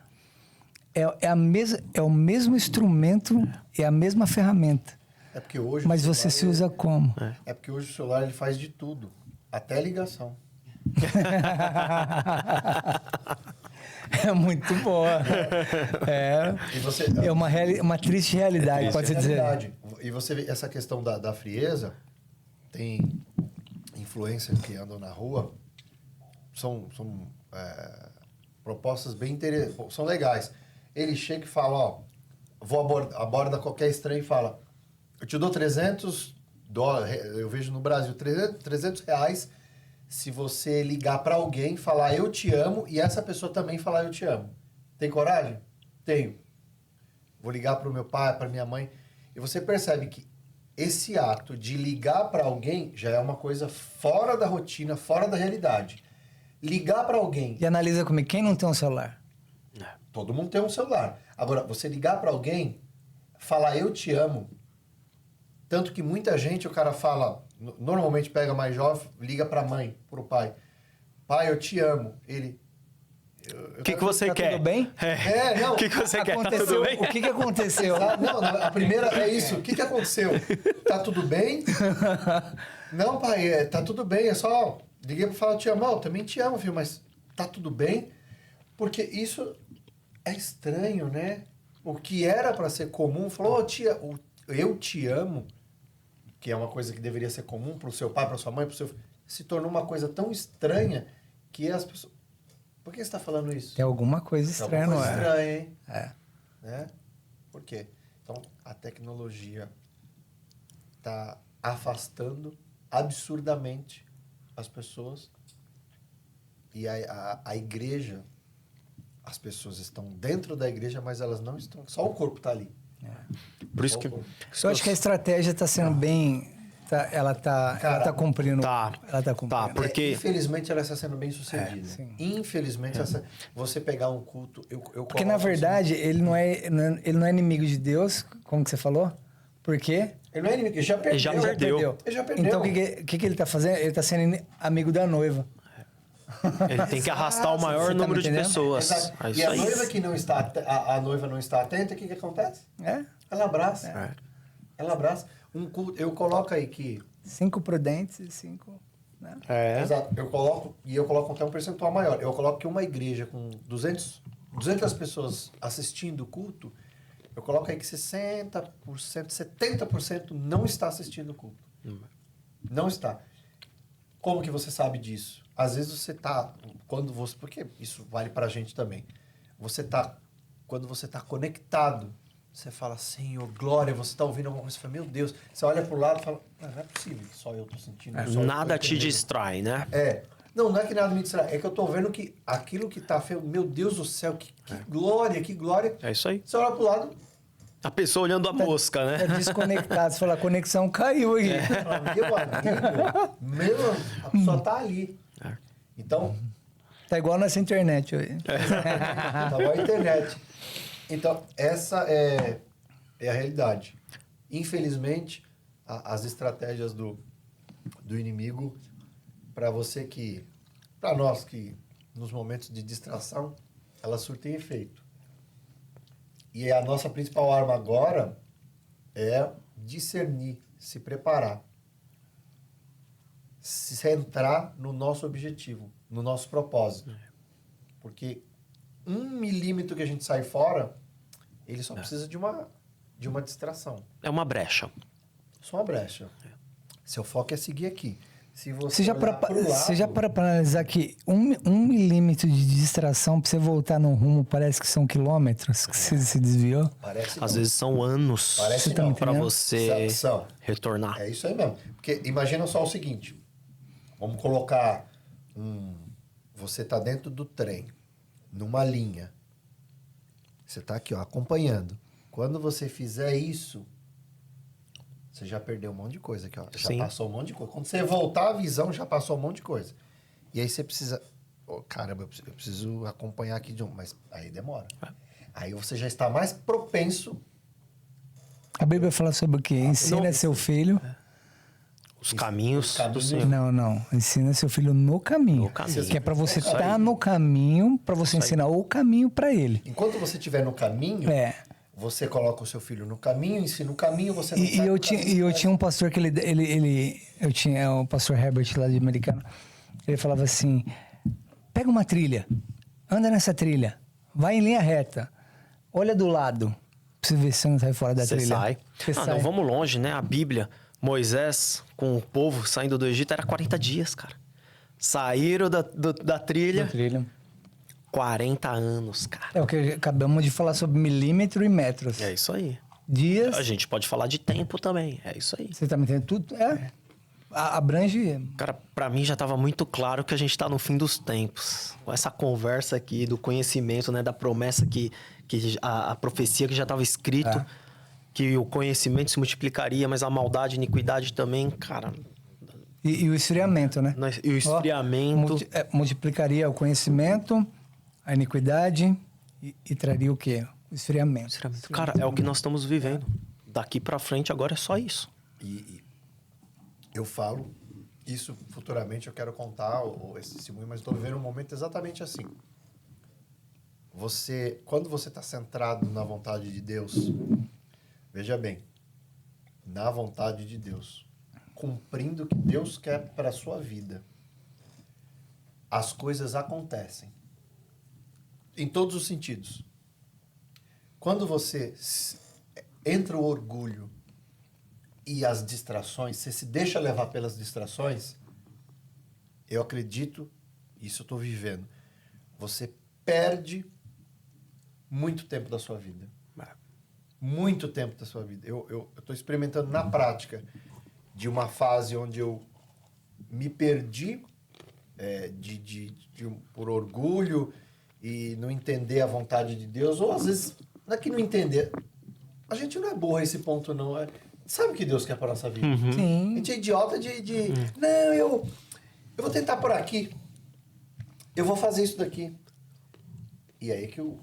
É o mesmo instrumento, é a mesma ferramenta. É porque hoje mas você se usa como? É porque hoje o celular ele faz de tudo, até ligação. É muito boa. É uma triste realidade, pode-se dizer. E você vê essa questão da frieza, tem influencers que andam na rua, são propostas bem interessantes, são legais. Ele chega e fala, aborda qualquer estranho e fala, eu te dou $300, eu vejo no Brasil, R$300 se você ligar para alguém, falar eu te amo e essa pessoa também falar eu te amo. Tem coragem? Tenho. Vou ligar para o meu pai, para minha mãe. E você percebe que esse ato de ligar para alguém já é uma coisa fora da rotina, fora da realidade. Ligar para alguém... E analisa comigo, quem não tem um celular? Todo mundo tem um celular. Agora, você ligar para alguém, falar eu te amo, tanto que muita gente, o cara fala, normalmente pega mais jovem, liga para a mãe, para o pai. Pai, eu te amo. Ele... O que você quer? Tudo bem? Não. O que você quer? Tá tudo bem? O que aconteceu? Não, a primeira é isso. O que aconteceu? Tá tudo bem? Não, pai, tá tudo bem. É só Liguei pra falar, te amo, eu também te amo, viu? Mas tá tudo bem? Porque isso é estranho, né? O que era para ser comum, falou, eu te amo, que é uma coisa que deveria ser comum pro seu pai, pra sua mãe, pro seu filho, se tornou uma coisa tão estranha que as pessoas... Por que você tá falando isso? Tem alguma coisa Tem estranha, alguma não coisa é? estranha, hein? É. Né? Por quê? Então, a tecnologia está afastando absurdamente as pessoas e a igreja, as pessoas estão dentro da igreja, mas elas não estão, só o corpo está ali. Por isso Só que... o corpo. Eu acho que a estratégia está sendo bem... ela tá cumprindo. Tá. Ela tá cumprindo. Tá, porque- Infelizmente, ela está sendo bem sucedida. sim. Infelizmente, você pegar um culto... Porque, na verdade, ele não é inimigo de Deus, como que você falou? Por quê? Ele não é inimigo, ele já perdeu. Ele já perdeu. Ele já perdeu. Então, o que ele tá fazendo? Ele tá sendo amigo da noiva. Ele tem que arrastar o maior Você tá número me de entendendo? pessoas. Exato. É E isso a aí. noiva que não está, a noiva não está atenta, o que acontece? É? Ela abraça. É. Ela abraça. Um culto, eu coloco aí que... 5 prudentes e 5... Né? É. Exato. Eu coloco até um percentual maior. Eu coloco que uma igreja com 200 pessoas assistindo o culto, eu coloco aí que 60%, 70% não está assistindo o culto. Não está. Como que você sabe disso? Às vezes você está... Porque isso vale pra gente também. Quando você está conectado, você fala, Senhor, glória, você está ouvindo alguma coisa, você fala, meu Deus. Você olha pro lado e fala, não é possível que só eu estou sentindo. só eu tô Nada te entendendo." distrai, né? Não é que nada me distrai. É que eu tô vendo que aquilo que tá feio, meu Deus do céu, que glória, que glória. É isso aí. Você olha pro lado, A pessoa olhando a mosca, É né? desconectado. Você fala, a conexão caiu aqui. fala, meu amigo, a pessoa tá ali. É. Então, Tá igual nessa internet hoje. tá bom a internet. Então, essa é a realidade. Infelizmente, as estratégias do inimigo, para nós que nos momentos de distração, elas surtem efeito. E a nossa principal arma agora é discernir, se preparar, se centrar no nosso objetivo, no nosso propósito. Porque 1 milímetro que a gente sai fora, ele só precisa de uma distração. É uma brecha. Só uma brecha. Seu foco é seguir aqui. Se Você já olhar pro lado, para pra analisar que 1 milímetro de distração pra você voltar no rumo parece que são quilômetros que você se desviou? parece Às não. vezes são anos Parece não. para Entendeu? você São. retornar. É isso aí mesmo. Porque imagina só o seguinte. Vamos colocar você tá dentro do trem, numa linha. Você tá aqui, ó, acompanhando. Quando você fizer isso, você já perdeu um monte de coisa aqui, ó. Já Sim. passou um monte de coisa. Quando você voltar a visão, já passou um monte de coisa. E aí você precisa... Oh, caramba, eu preciso acompanhar aqui de um... Mas aí demora. Aí você já está mais propenso... A Bíblia fala sobre o quê? Ensina seu filho. Os caminhos do caminhos. Senhor. Não. Ensina seu filho no caminho. No caminho. Que é pra você Isso aí. estar no caminho, pra você ensinar o caminho pra ele. Enquanto você estiver no caminho, É. você coloca o seu filho no caminho, ensina o caminho, você não E sai eu do tinha, caminho, e eu né? tinha um pastor que eu tinha o pastor Herbert lá de Americana. Ele falava assim: pega uma trilha, anda nessa trilha, vai em linha reta, olha do lado, pra você ver se você não sai fora da Você trilha. sai. Você sai. Não vamos longe, né? A Bíblia, Moisés com o povo saindo do Egito era 40 dias, cara. Saíram da trilha, Da trilha. 40 anos, cara. É o que acabamos de falar sobre milímetro e metros. É isso aí. Dias. A gente pode falar de tempo também. É isso aí. Você tá me entendendo? Tudo abrange. Cara, pra mim já tava muito claro que a gente tá no fim dos tempos. Com essa conversa aqui do conhecimento, né? Da promessa que a profecia que já tava escrito. Que o conhecimento se multiplicaria, mas a maldade e iniquidade também, cara. E o esfriamento, né? E o esfriamento. Multiplicaria o conhecimento, a iniquidade e traria o quê? O esfriamento. Cara, é o que nós estamos vivendo. Daqui pra frente agora é só isso. E eu falo, isso futuramente eu quero contar esse testemunho, mas estou vivendo um momento exatamente assim. Quando você está centrado na vontade de Deus, veja bem, na vontade de Deus, cumprindo o que Deus quer para a sua vida, as coisas acontecem. Em todos os sentidos. Quando você entra o orgulho e as distrações, você se deixa levar pelas distrações, eu acredito, isso eu estou vivendo, você perde muito tempo da sua vida. Muito tempo da sua vida. Eu estou experimentando na prática de uma fase onde eu me perdi por orgulho e não entender a vontade de Deus, ou às vezes, não é que não entender, a gente não é burro a esse ponto, não. Sabe o que Deus quer para a nossa vida? Sim. A gente é idiota não, eu vou tentar por aqui, eu vou fazer isso daqui. E aí que o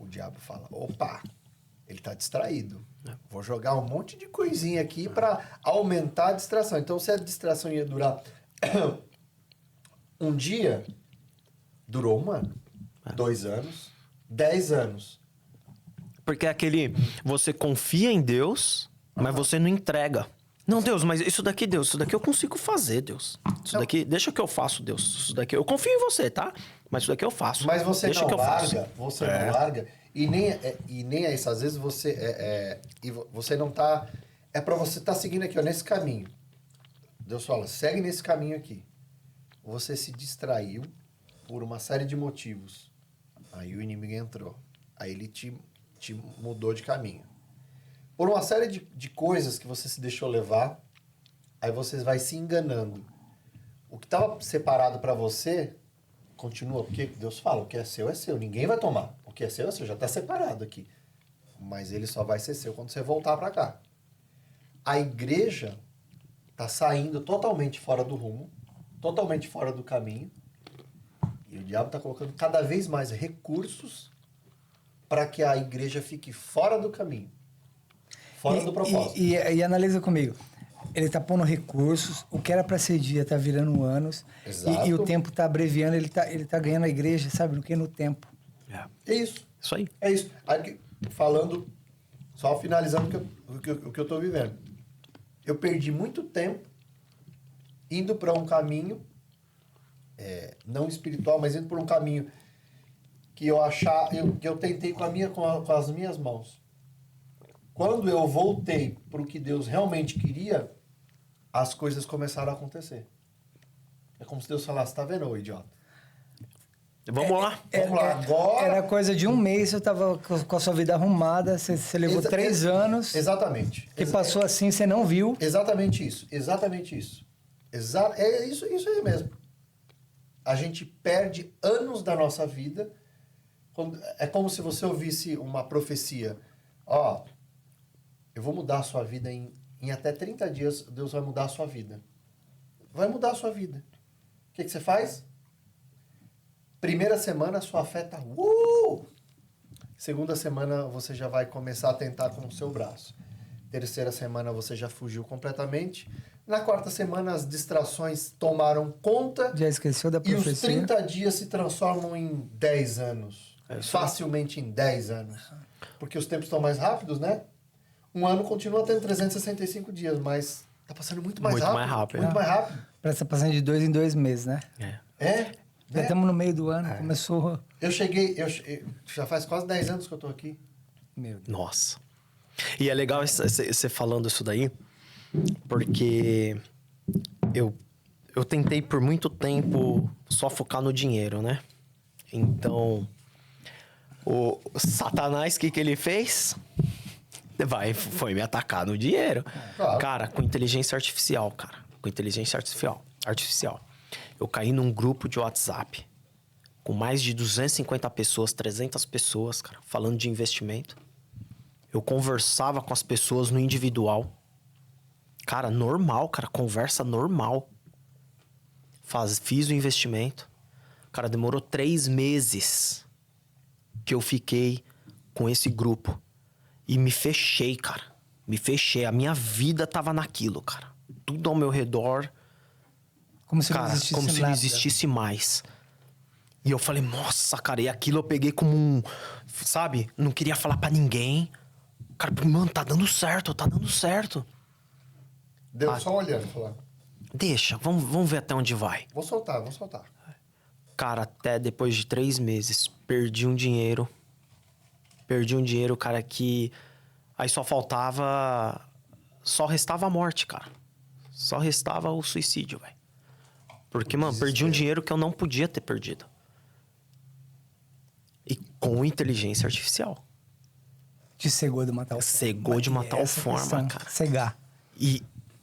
diabo fala, opa, ele está distraído. Vou jogar um monte de coisinha aqui para aumentar a distração. Então, se a distração ia durar um dia, durou 1 ano, 2 anos, 10 anos. Porque é aquele... Você confia em Deus, mas você não entrega. Não, Deus, mas isso daqui, Deus, isso daqui eu consigo fazer, Deus. Isso daqui, deixa que eu faço, Deus. Isso daqui, eu confio em você, tá? Mas isso daqui eu faço. Mas você deixa não que eu larga, faço. você não larga. E nem é isso. Às vezes você não tá... É para você estar seguindo aqui, ó, nesse caminho. Deus fala, segue nesse caminho aqui. Você se distraiu por uma série de motivos. Aí o inimigo entrou. Aí ele te mudou de caminho. Por uma série de coisas que você se deixou levar, aí você vai se enganando. O que estava separado para você, continua. Porque Deus fala, o que é seu, ninguém vai tomar. O que é seu, já está separado aqui. Mas ele só vai ser seu quando você voltar para cá. A igreja está saindo totalmente fora do rumo, totalmente fora do caminho. E o diabo está colocando cada vez mais recursos para que a igreja fique fora do caminho. Fora do propósito. E analisa comigo. Ele está pondo recursos, o que era para ser dia está virando anos. Exato. E o tempo está abreviando, ele tá ganhando a igreja, sabe? No que? No tempo. É isso. Isso aí. É isso. Aí, falando, só finalizando o que eu estou vivendo. Eu perdi muito tempo indo para um caminho, não espiritual, mas indo por um caminho que eu tentei com as minhas mãos. Quando eu voltei para o que Deus realmente queria, as coisas começaram a acontecer. É como se Deus falasse, tá vendo, ô idiota? Vamos lá. Vamos lá, agora... Era coisa de um mês, você estava com a sua vida arrumada, você levou 3 anos. Exatamente. Que passou assim, você não viu. Exatamente isso. Exatamente isso. É isso aí mesmo. A gente perde anos da nossa vida. É como se você ouvisse uma profecia. Ó, eu vou mudar a sua vida em até 30 dias, Deus vai mudar a sua vida. Vai mudar a sua vida. O que você faz? Primeira semana, sua fé tá... Segunda semana, você já vai começar a tentar com o seu braço. Terceira semana, você já fugiu completamente. Na quarta semana, as distrações tomaram conta. Já esqueceu da profecia. E os 30 dias se transformam em 10 anos. Facilmente em 10 anos. Porque os tempos estão mais rápidos, né? Um ano continua tendo 365 dias, mas tá passando muito mais rápido. Muito mais rápido. Parece que tá passando de 2 em 2 meses, né? Já estamos no meio do ano, começou... Eu já faz quase 10 anos que eu tô aqui. Meu Deus. Nossa. E é legal você falando isso daí, porque eu tentei por muito tempo só focar no dinheiro, né? Então, o Satanás, o que ele fez? Foi me atacar no dinheiro. Claro. Cara, com inteligência artificial, cara. Com inteligência artificial. Eu caí num grupo de WhatsApp com mais de 250 pessoas, 300 pessoas, cara, falando de investimento. Eu conversava com as pessoas no individual. Cara, normal, cara, conversa normal. Fiz o investimento. Cara, demorou 3 meses que eu fiquei com esse grupo. E me fechei, cara. Me fechei. A minha vida tava naquilo, cara. Tudo ao meu redor. Como se cara, não existisse como se não nada. existisse mais. E eu falei, nossa, cara. E aquilo eu peguei como um... Sabe? Não queria falar pra ninguém. Cara, mano, tá dando certo, tá dando certo. Deu só olhando, falando. Deixa, vamos ver até onde vai. Vou soltar. Cara, até depois de 3 meses, perdi um dinheiro, cara, que... Aí só restava a morte, cara. Só restava o suicídio, velho. Porque, mano, perdi um dinheiro que eu não podia ter perdido. E com inteligência artificial. Te cegou de uma tal forma. Cegou de uma tal forma, cara. Cegar.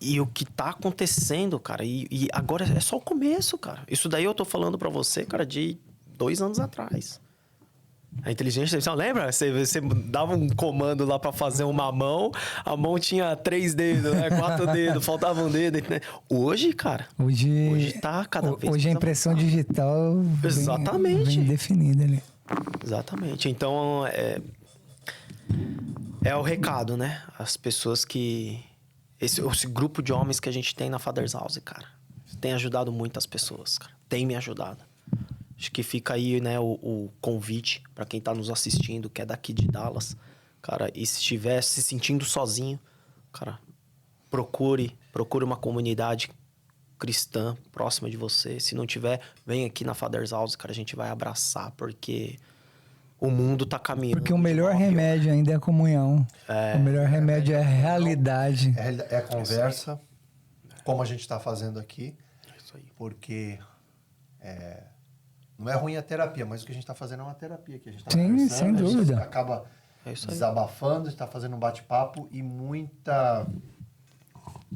E o que tá acontecendo, cara, e agora é só o começo, cara. Isso daí eu tô falando pra você, cara, de 2 anos atrás. A inteligência artificial, lembra? Você dava um comando lá pra fazer uma mão, a mão tinha 3 dedos, né? 4 dedos, faltava um dedo. Né? Hoje, cara, hoje tá cada vez Hoje a impressão digital vem definida ali. Exatamente. Então, é o recado, né? As pessoas que... Esse grupo de homens que a gente tem na Father's House, cara, tem ajudado muitas pessoas, cara. Tem me ajudado. Acho que fica aí, né, o convite para quem tá nos assistindo, que é daqui de Dallas. Cara, e se estiver se sentindo sozinho, cara, procure uma comunidade cristã próxima de você. Se não tiver, vem aqui na Father's House, cara, a gente vai abraçar, porque o mundo tá caminhando. Porque o melhor remédio ainda é a comunhão. O melhor remédio é a realidade. É a conversa, como a gente está fazendo aqui. Isso aí. Porque não é ruim a terapia, mas o que a gente está fazendo é uma terapia. Que a gente tá Sim, conversando, sem a gente dúvida. acaba isso aí. desabafando, está fazendo um bate-papo e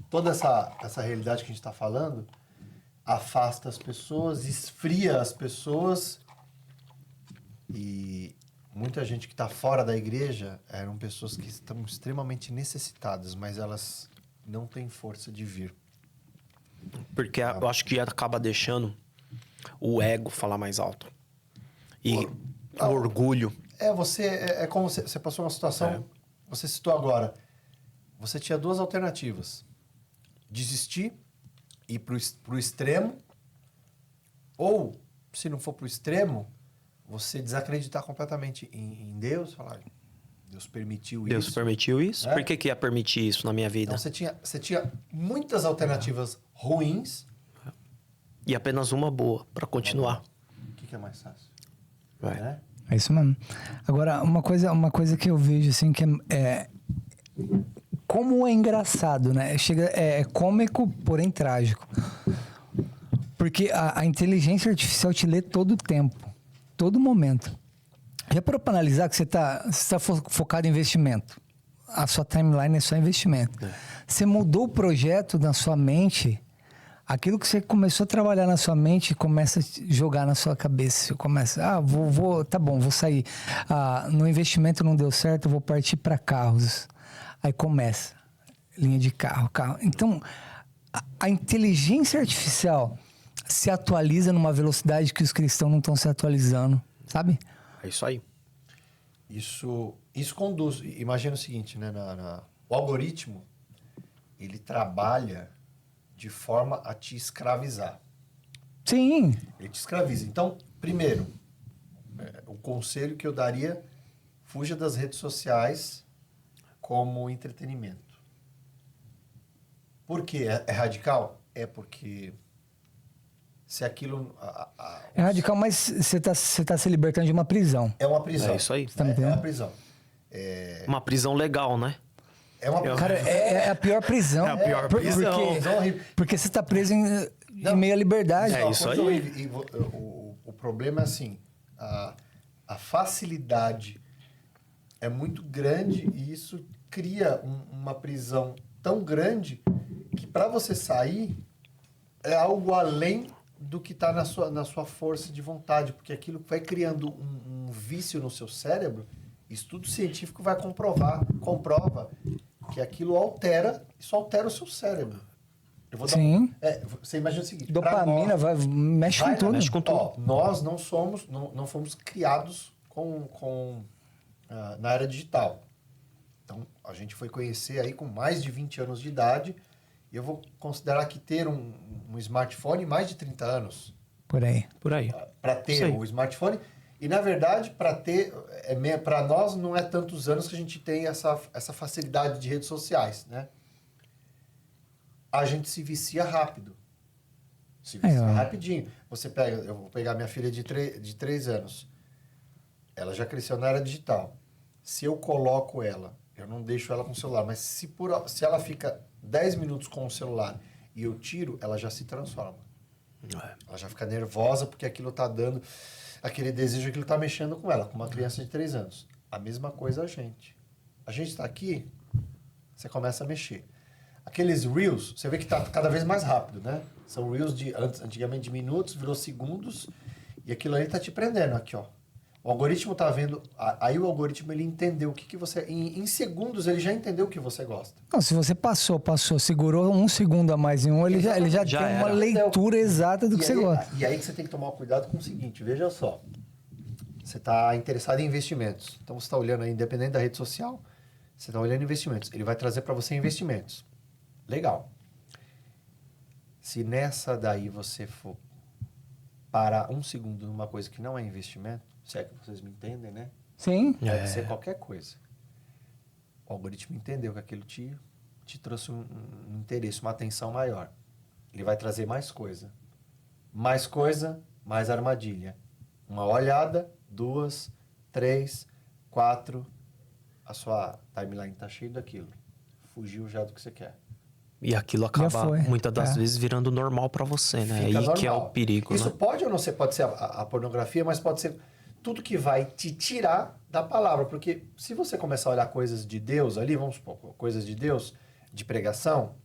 toda essa realidade que a gente está falando afasta as pessoas, esfria as pessoas. E muita gente que está fora da igreja eram pessoas que estão extremamente necessitadas, mas elas não têm força de vir. Porque eu acho que acaba deixando o ego falar mais alto. E o orgulho. É como você passou uma situação, você citou agora. Você tinha 2 alternativas. Desistir, ir pro extremo, ou, se não for pro extremo, você desacreditar completamente em Deus, falar, Deus permitiu isso. Deus permitiu isso? Por que ia permitir isso na minha vida? Então, você tinha muitas alternativas ruins. E apenas uma boa para continuar. O que é mais fácil? Vai. É isso mesmo. Agora, uma coisa que eu vejo, assim, que como é engraçado, né? É cômico, porém trágico. Porque a inteligência artificial te lê todo o tempo. Todo momento. Já parou para analisar que você tá focado em investimento? A sua timeline é só investimento. Você mudou o projeto na sua mente, aquilo que você começou a trabalhar na sua mente começa a jogar na sua cabeça. Você começa, tá bom, vou sair. No investimento não deu certo, eu vou partir para carros. Aí começa, linha de carro. Então, a inteligência artificial se atualiza numa velocidade que os cristãos não estão se atualizando, sabe? É isso aí. Isso conduz. Imagina o seguinte, né? O algoritmo, ele trabalha de forma a te escravizar. Sim. Ele te escraviza. Então, primeiro, o conselho que eu daria, fuja das redes sociais como entretenimento. Por quê? É radical? É porque se aquilo... É radical, mas você tá se libertando de uma prisão. É uma prisão. É isso aí. Tá me entendendo? É uma prisão. Uma prisão legal, né? É uma prisão. Cara, é a pior prisão. É a pior prisão. Porque você tá preso em meio à liberdade. É isso aí. E o problema é assim, a facilidade é muito grande e isso cria uma prisão tão grande que para você sair é algo além do que está na sua força de vontade, porque aquilo vai criando um vício no seu cérebro. Estudo científico comprova que aquilo isso altera o seu cérebro. Sim. Você imagina o seguinte... Dopamina mexe com tudo. Mexe com tudo. Nós não fomos criados na era digital. Então, a gente foi conhecer aí com mais de 20 anos de idade, e eu vou considerar que ter um smartphone mais de 30 anos. Por aí. Para ter o smartphone. E, na verdade, para nós não é tantos anos que a gente tem essa facilidade de redes sociais, né? A gente se vicia rápido. Se vicia ó. rapidinho. Você pega, eu vou pegar minha filha de 3 anos. Ela já cresceu na era digital. Se eu coloco ela, eu não deixo ela com o celular, mas se ela fica 10 minutos com o celular e eu tiro, ela já se transforma. Ela já fica nervosa porque aquilo tá dando aquele desejo, aquilo tá mexendo com ela, com uma criança de 3 anos. A mesma coisa a gente. A gente tá aqui, você começa a mexer. Aqueles Reels, você vê que tá cada vez mais rápido, né? São Reels antigamente de minutos, virou segundos, e aquilo aí tá te prendendo aqui, ó. O algoritmo tá vendo, aí o algoritmo ele entendeu o que você, em segundos ele já entendeu o que você gosta. Não, se você passou, segurou 1 segundo a mais em um, ele já Já tem uma era. leitura exata do que você gosta. E aí que você tem que tomar cuidado com o seguinte, veja só. Você está interessado em investimentos. Então você está olhando aí, independente da rede social, você está olhando investimentos. Ele vai trazer para você investimentos. Legal. Se nessa daí você for parar 1 segundo numa coisa que não é investimento, se é que vocês me entendem, né? Sim. Pode ser qualquer coisa. O algoritmo entendeu que aquilo te trouxe um interesse, uma atenção maior. Ele vai trazer mais coisa. Mais coisa, mais armadilha. Uma olhada, 2, 3, 4. A sua timeline está cheia daquilo. Fugiu já do que você quer. E aquilo acaba, muitas das vezes, virando normal pra você, né? Fica Aí normal. que é o perigo, Isso né? pode ou não ser, pode ser a pornografia, mas pode ser tudo que vai te tirar da palavra. Porque se você começar a olhar coisas de Deus ali, vamos supor, coisas de Deus, de pregação,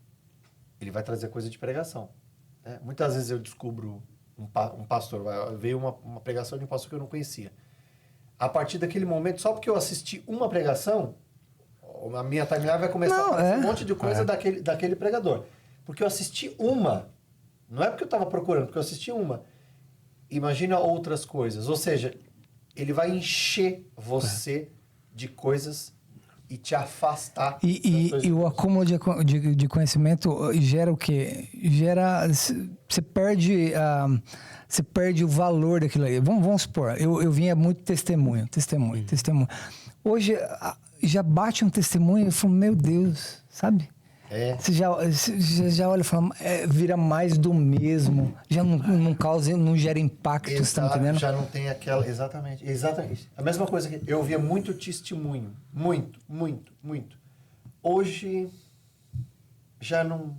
ele vai trazer coisa de pregação. Né? Muitas vezes eu descubro um pastor, veio uma pregação de um pastor que eu não conhecia. A partir daquele momento, só porque eu assisti uma pregação, a minha timeline vai começar a aparecer um monte de coisa daquele pregador. Porque eu assisti uma. Não é porque eu estava procurando, porque eu assisti uma. Imagina outras coisas. Ou seja, ele vai encher você de coisas e te afastar. E o acúmulo de conhecimento gera o quê? Você perde o valor daquilo aí. Vamos supor, eu vinha muito testemunho. Hoje, já bate um testemunho e eu falo, meu Deus, sabe? Você já olha e fala, vira mais do mesmo, já não causa, não gera impacto, você tá entendendo? Já não tem aquela... Exatamente. A mesma coisa que eu via muito testemunho. Muito. Hoje, já não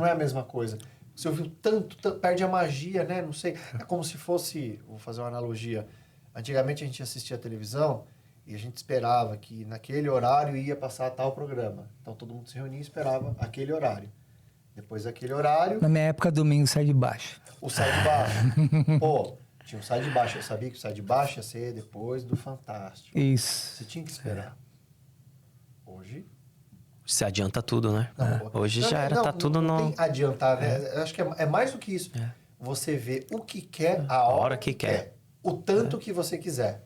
é a mesma coisa. Você ouviu tanto, perde a magia, né? Não sei. É como se fosse... Vou fazer uma analogia. Antigamente a gente assistia a televisão e a gente esperava que naquele horário ia passar tal programa. Então todo mundo se reunia e esperava aquele horário. Depois daquele horário... Na minha época, domingo, sai de baixo. O Sai de Baixo. Pô, tinha o Sai de Baixo. Eu sabia que o Sai de Baixo ia ser depois do Fantástico. Isso. Você tinha que esperar. Hoje... Se adianta tudo, né? Hoje já era, tá tudo não no... tem adiantar, né? Eu acho que é mais do que isso. Você vê o que quer, a hora que quer. O tanto que você quiser.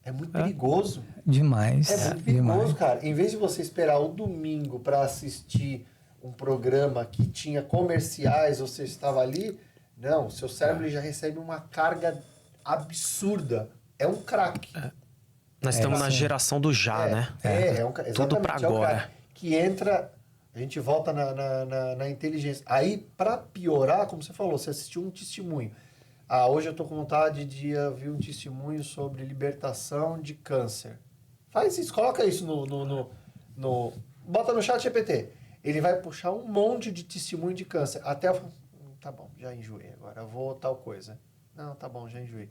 É muito perigoso. Demais. É muito perigoso, cara. Em vez de você esperar o domingo para assistir um programa que tinha comerciais, você estava ali, não, seu cérebro já recebe uma carga absurda. É um crack. Nós estamos na geração do já, né? Tudo para agora. Que entra, a gente volta na inteligência. Aí, para piorar, como você falou, você assistiu um testemunho. Hoje eu tô com vontade de ouvir um testemunho sobre libertação de câncer. Faz isso, coloca isso bota no chat GPT. Ele vai puxar um monte de testemunho de câncer. Até eu falo, tá bom, já enjoei agora, eu vou tal coisa. Não, tá bom, já enjoei.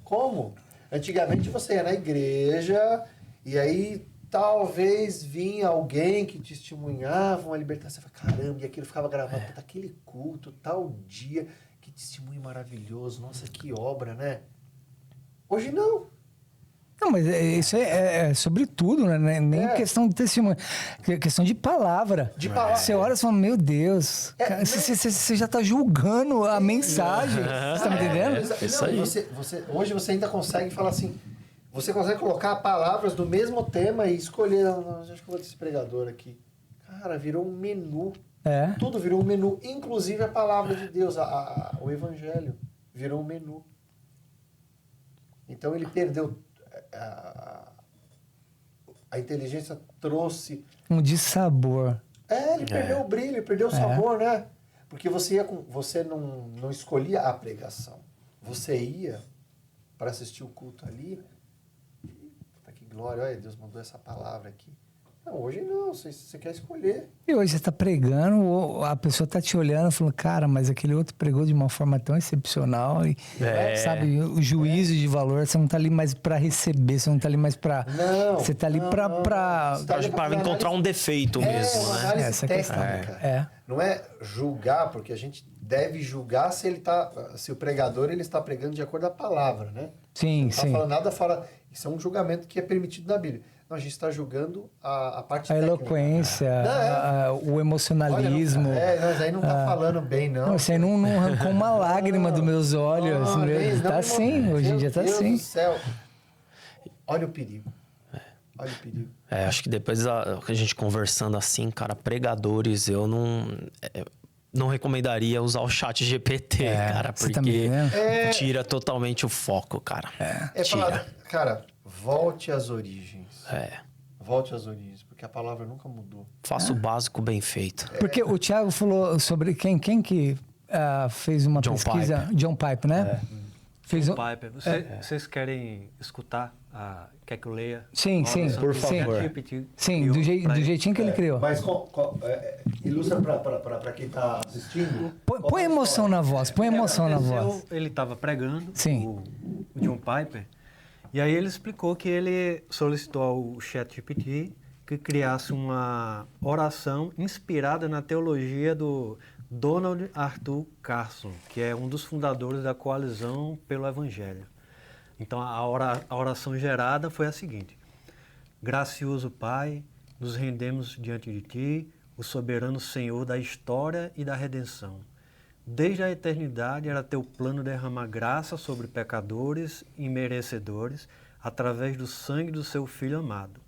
Como? Antigamente você ia na igreja e aí talvez vinha alguém que testemunhava uma libertação. Você fala, caramba, e aquilo ficava gravado. Aquele culto, tal dia... Que testemunho maravilhoso. Nossa, que obra, né? Hoje não. Não, mas isso é sobre tudo, né? Nem questão de testemunho. Questão de palavra. Você olha e fala, meu Deus. Você já está julgando a mensagem. Você está me entendendo? Isso aí. Hoje você ainda consegue falar assim... Você consegue colocar palavras do mesmo tema e escolher... Acho que eu vou desse pregador aqui. Cara, virou um menu. Tudo virou um menu, inclusive a palavra de Deus, o Evangelho virou um menu. Então ele perdeu, a inteligência trouxe... Um dissabor. Ele perdeu o brilho, perdeu o sabor, né? Porque você não escolhia a pregação. Você ia para assistir o culto ali. Puta, que glória, olha, Deus mandou essa palavra aqui. Não, hoje não, você quer escolher. E hoje você está pregando, a pessoa está te olhando e falando, cara, mas aquele outro pregou de uma forma tão excepcional. E, sabe, o juízo de valor, você não está ali mais para receber, você não está ali mais para... Você está ali para encontrar um defeito mesmo, uma né? análise Essa técnica. Não é julgar, porque a gente deve julgar se o pregador ele está pregando de acordo com a palavra, né? Sim, não está sim. falando nada, isso é um julgamento que é permitido na Bíblia. Não, a gente está julgando a parte A técnica. eloquência, o emocionalismo. Olha, mas aí não está falando bem, não. Não, você não arrancou uma lágrima dos meus olhos. Está assim, hoje em dia está assim. Meu Deus do céu. Olha o perigo. Olha o perigo. Acho que depois a gente conversando assim, cara, pregadores, eu não recomendaria usar o chat GPT, cara, porque tira totalmente o foco, cara. Tira. Cara, volte às origens. Volte às origens, porque a palavra nunca mudou. Faça o básico bem feito. Porque o Thiago falou sobre quem que fez uma pesquisa? Piper. John Piper, né? Fez Piper. Vocês querem escutar? Quer que eu leia? Sim, por favor. Sim, do jeitinho que ele criou. Mas ilustra para quem está assistindo. Põe emoção na voz, põe emoção na voz. Ele estava pregando, Sim. o John Piper, e aí ele explicou que ele solicitou ao ChatGPT que criasse uma oração inspirada na teologia do Donald Arthur Carson, que é um dos fundadores da Coalizão pelo Evangelho. Então, a oração gerada foi a seguinte: Gracioso Pai, nos rendemos diante de Ti, o soberano Senhor da história e da redenção. Desde a eternidade era Teu plano derramar graça sobre pecadores e merecedores através do sangue do Seu Filho amado.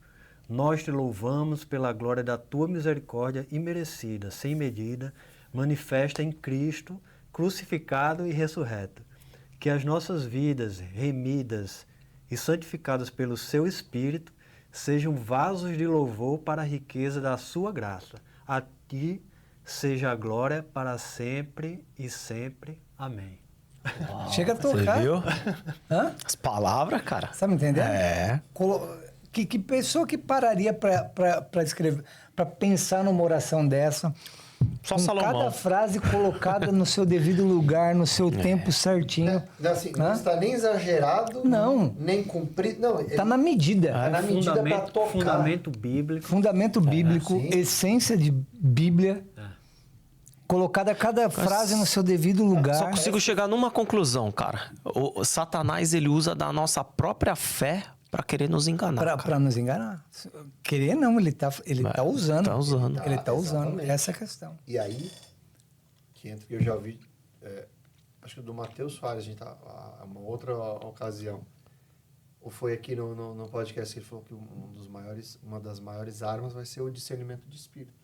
Nós Te louvamos pela glória da Tua misericórdia imerecida, sem medida, manifesta em Cristo, crucificado e ressurreto. Que as nossas vidas, remidas e santificadas pelo Seu Espírito, sejam vasos de louvor para a riqueza da Sua graça. A Ti seja a glória para sempre e sempre. Amém. Chega a tocar. Você viu? Hã? As palavras, cara. Sabe entendendo? Que pessoa que pararia para escrever, para pensar numa oração dessa? Só com Salomão. Cada frase colocada no seu devido lugar, no seu tempo certinho. Não está nem exagerado, Não. nem cumprido. Não, Está na medida. Está na medida para tocar. Fundamento bíblico. Fundamento bíblico, sim. Essência de Bíblia. Colocada cada frase no seu devido lugar. Só consigo chegar numa conclusão, cara. O Satanás, ele usa da nossa própria fé para querer nos enganar. Para nos enganar. Querer não, ele tá usando. Tá usando. Ele tá usando. Exatamente. Essa é a questão. E aí, que eu já ouvi, acho que do Matheus Soares, a gente tá, uma outra ocasião, ou foi aqui no podcast que ele falou que uma das maiores armas vai ser o discernimento de espírito.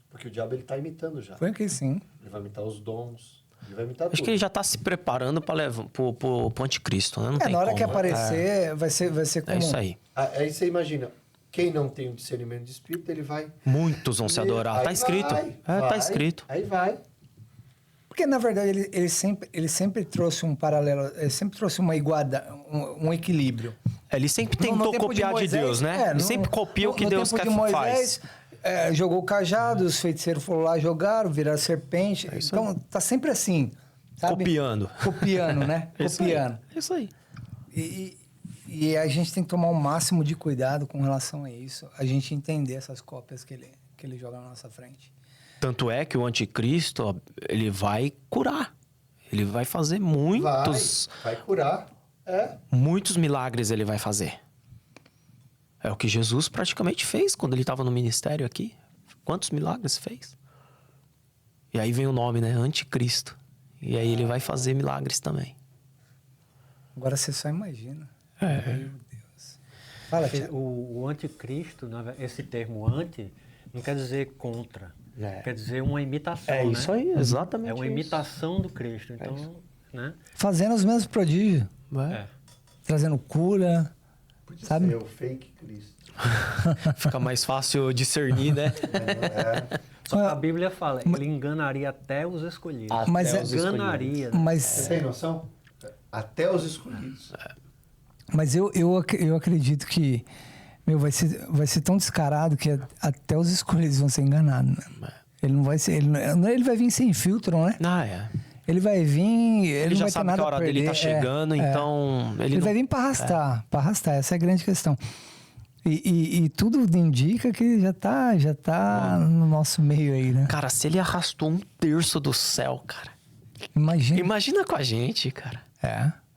Porque o diabo ele tá imitando já. Foi que sim. Ele vai imitar os dons, ele vai imitar Acho tudo. que ele já tá se preparando para levar pro anticristo, né? Não tem Na hora como, que né? aparecer, vai ser como... É isso aí. Aí você imagina, quem não tem o discernimento de espírito, ele vai... Muitos vão se adorar. Aí Tá escrito. Tá escrito. Aí vai. Porque, na verdade, ele sempre trouxe um paralelo, ele sempre trouxe uma igualdade, um equilíbrio. Ele sempre No tentou tempo copiar de Moisés, Deus, né? Ele sempre copia o que Deus tempo quer de Moisés, faz. Jogou o cajado, os feiticeiros foram lá, jogaram, viraram serpente. isso Então, tá sempre assim, sabe? Copiando. Copiando, né? Isso aí. Copiando. Isso aí. E a gente tem que tomar o máximo de cuidado com relação a isso. A gente entender essas cópias que ele joga na nossa frente. Tanto é que o anticristo, ó, ele vai curar. Ele vai fazer muitos... Vai curar. Muitos milagres ele vai fazer. É o que Jesus praticamente fez quando ele estava no ministério aqui. Quantos milagres fez? E aí vem o nome, né? Anticristo. E aí ele vai fazer milagres também. Agora você só imagina. Meu Deus. Fala, Thiago. O anticristo, esse termo anti, não quer dizer contra. Quer dizer uma imitação, né? aí, exatamente. É uma imitação do Cristo. Então, né? Fazendo os mesmos prodígios. Trazendo cura. Podia Sabe? ser o fake Cristo. Fica mais fácil discernir, né? Só que a Bíblia fala, ele enganaria até os escolhidos. Até Mas os Enganaria. Né? Mas, Você tem noção? Até os escolhidos. mas eu acredito que, meu, vai ser tão descarado que até os escolhidos vão ser enganados. Né? Ele não vai ser... Ele vai vir sem filtro, né? Ele vai vir... Ele não já vai ter sabe nada que a hora a dele perder. tá chegando, então... Ele vai vir para arrastar, essa é a grande questão. E tudo indica que ele já tá no nosso meio aí, né? Cara, se ele arrastou 1/3 do céu, cara... Imagina com a gente, cara.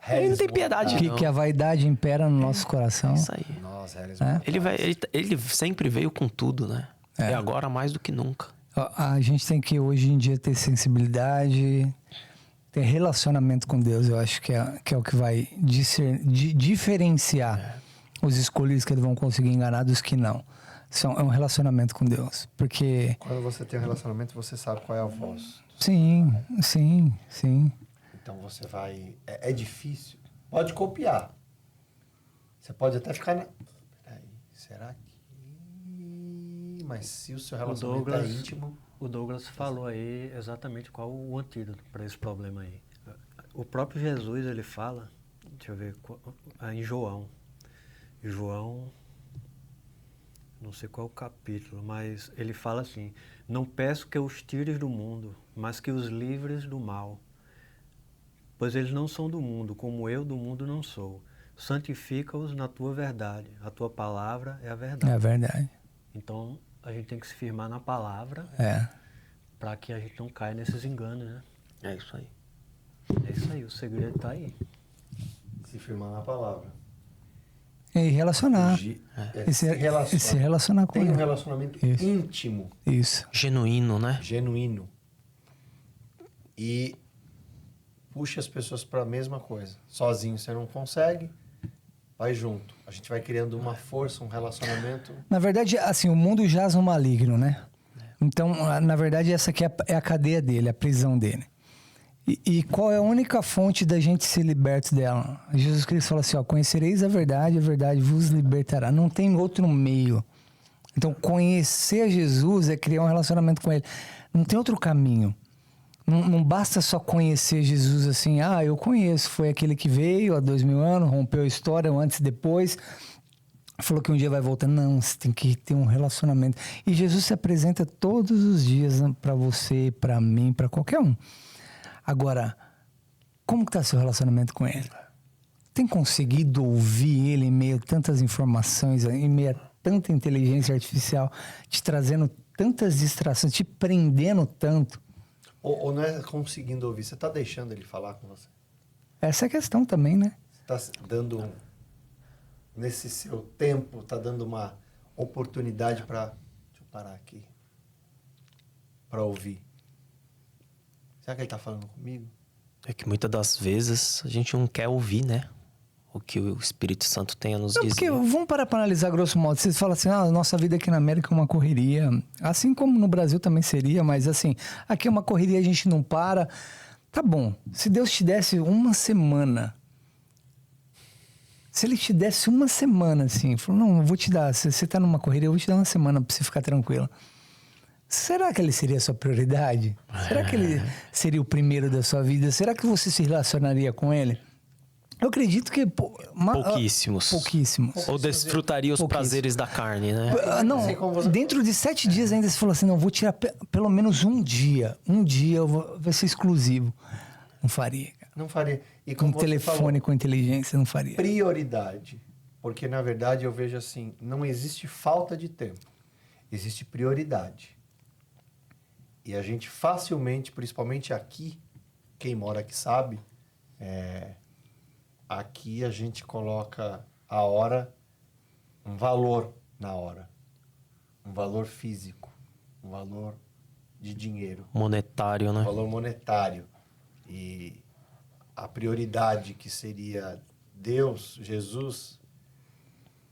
Ele não tem piedade, não. Que a vaidade impera no nosso coração. Isso aí. Nossa, Ele sempre veio com tudo, né? E agora mais do que nunca. A gente tem que, hoje em dia, ter sensibilidade, ter relacionamento com Deus. Eu acho que é o que vai diferenciar os escolhidos que eles vão conseguir enganar dos que não. É um relacionamento com Deus. Porque... Quando você tem um relacionamento, você sabe qual é a voz. Sim. Então você vai... É difícil. Pode copiar. Você pode até ficar na... Peraí, será que... Mas se o seu relacionamento é íntimo... O Douglas falou aí exatamente qual o antídoto para esse problema aí. O próprio Jesus, ele fala... Deixa eu ver... Em João, não sei qual o capítulo, mas ele fala assim: não peço que os tires do mundo, mas que os livres do mal. Pois eles não são do mundo, como eu do mundo não sou. Santifica-os na tua verdade. A tua palavra é a verdade. É a verdade. Então, a gente tem que se firmar na palavra para que a gente não caia nesses enganos, né? É isso aí. É isso aí, o segredo está aí. Se firmar na palavra. E relacionar. Se relacionar com Tem ele. um relacionamento íntimo. Isso. Genuíno, né? Genuíno. E puxa as pessoas para a mesma coisa. Sozinho você não consegue, vai junto. A gente vai criando uma força, um relacionamento. Na verdade, assim, o mundo jaz no maligno, né? Então, na verdade, essa aqui é a cadeia dele, a prisão dele. E qual é a única fonte da gente ser liberto dela? Jesus Cristo fala assim, ó, conhecereis a verdade vos libertará. Não tem outro meio. Então, conhecer Jesus é criar um relacionamento com ele. Não tem outro caminho. Não basta só conhecer Jesus assim, eu conheço, foi aquele que veio há 2000 anos, rompeu a história, antes e depois, falou que um dia vai voltar. Não, você tem que ter um relacionamento. E Jesus se apresenta todos os dias para você, para mim, para qualquer um. Agora, como que está seu relacionamento com ele? Tem conseguido ouvir ele em meio a tantas informações, em meio a tanta inteligência artificial, te trazendo tantas distrações, te prendendo tanto? Ou não é conseguindo ouvir, você está deixando ele falar com você? Essa é a questão também, né? Você está dando, nesse seu tempo, está dando uma oportunidade para... Deixa eu parar aqui. Para ouvir. Será que ele está falando comigo? É que muitas das vezes a gente não quer ouvir, né? O que o Espírito Santo tem a nos dizer. Porque vamos parar para analisar grosso modo. Vocês falam assim, a nossa vida aqui na América é uma correria. Assim como no Brasil também seria, mas assim, aqui é uma correria, a gente não para. Tá bom, se Deus te desse uma semana... Se ele te desse uma semana, assim, falou, não, eu vou te dar, você tá numa correria, eu vou te dar uma semana para você ficar tranquila. Será que ele seria a sua prioridade? Será que ele seria o primeiro da sua vida? Será que você se relacionaria com ele? Eu acredito que... Pouquíssimos. Ou desfrutaria os prazeres da carne, né? Não, dentro de 7 dias ainda você falou assim, não, vou tirar pelo menos um dia. Um dia vai ser exclusivo. Não faria. Não faria. E com telefone, com inteligência, não faria. Prioridade. Porque, na verdade, eu vejo assim, não existe falta de tempo. Existe prioridade. E a gente facilmente, principalmente aqui, quem mora aqui sabe, aqui a gente coloca a hora, um valor na hora. Um valor físico, um valor de dinheiro. Monetário, né? Um valor monetário. E a prioridade que seria Deus, Jesus,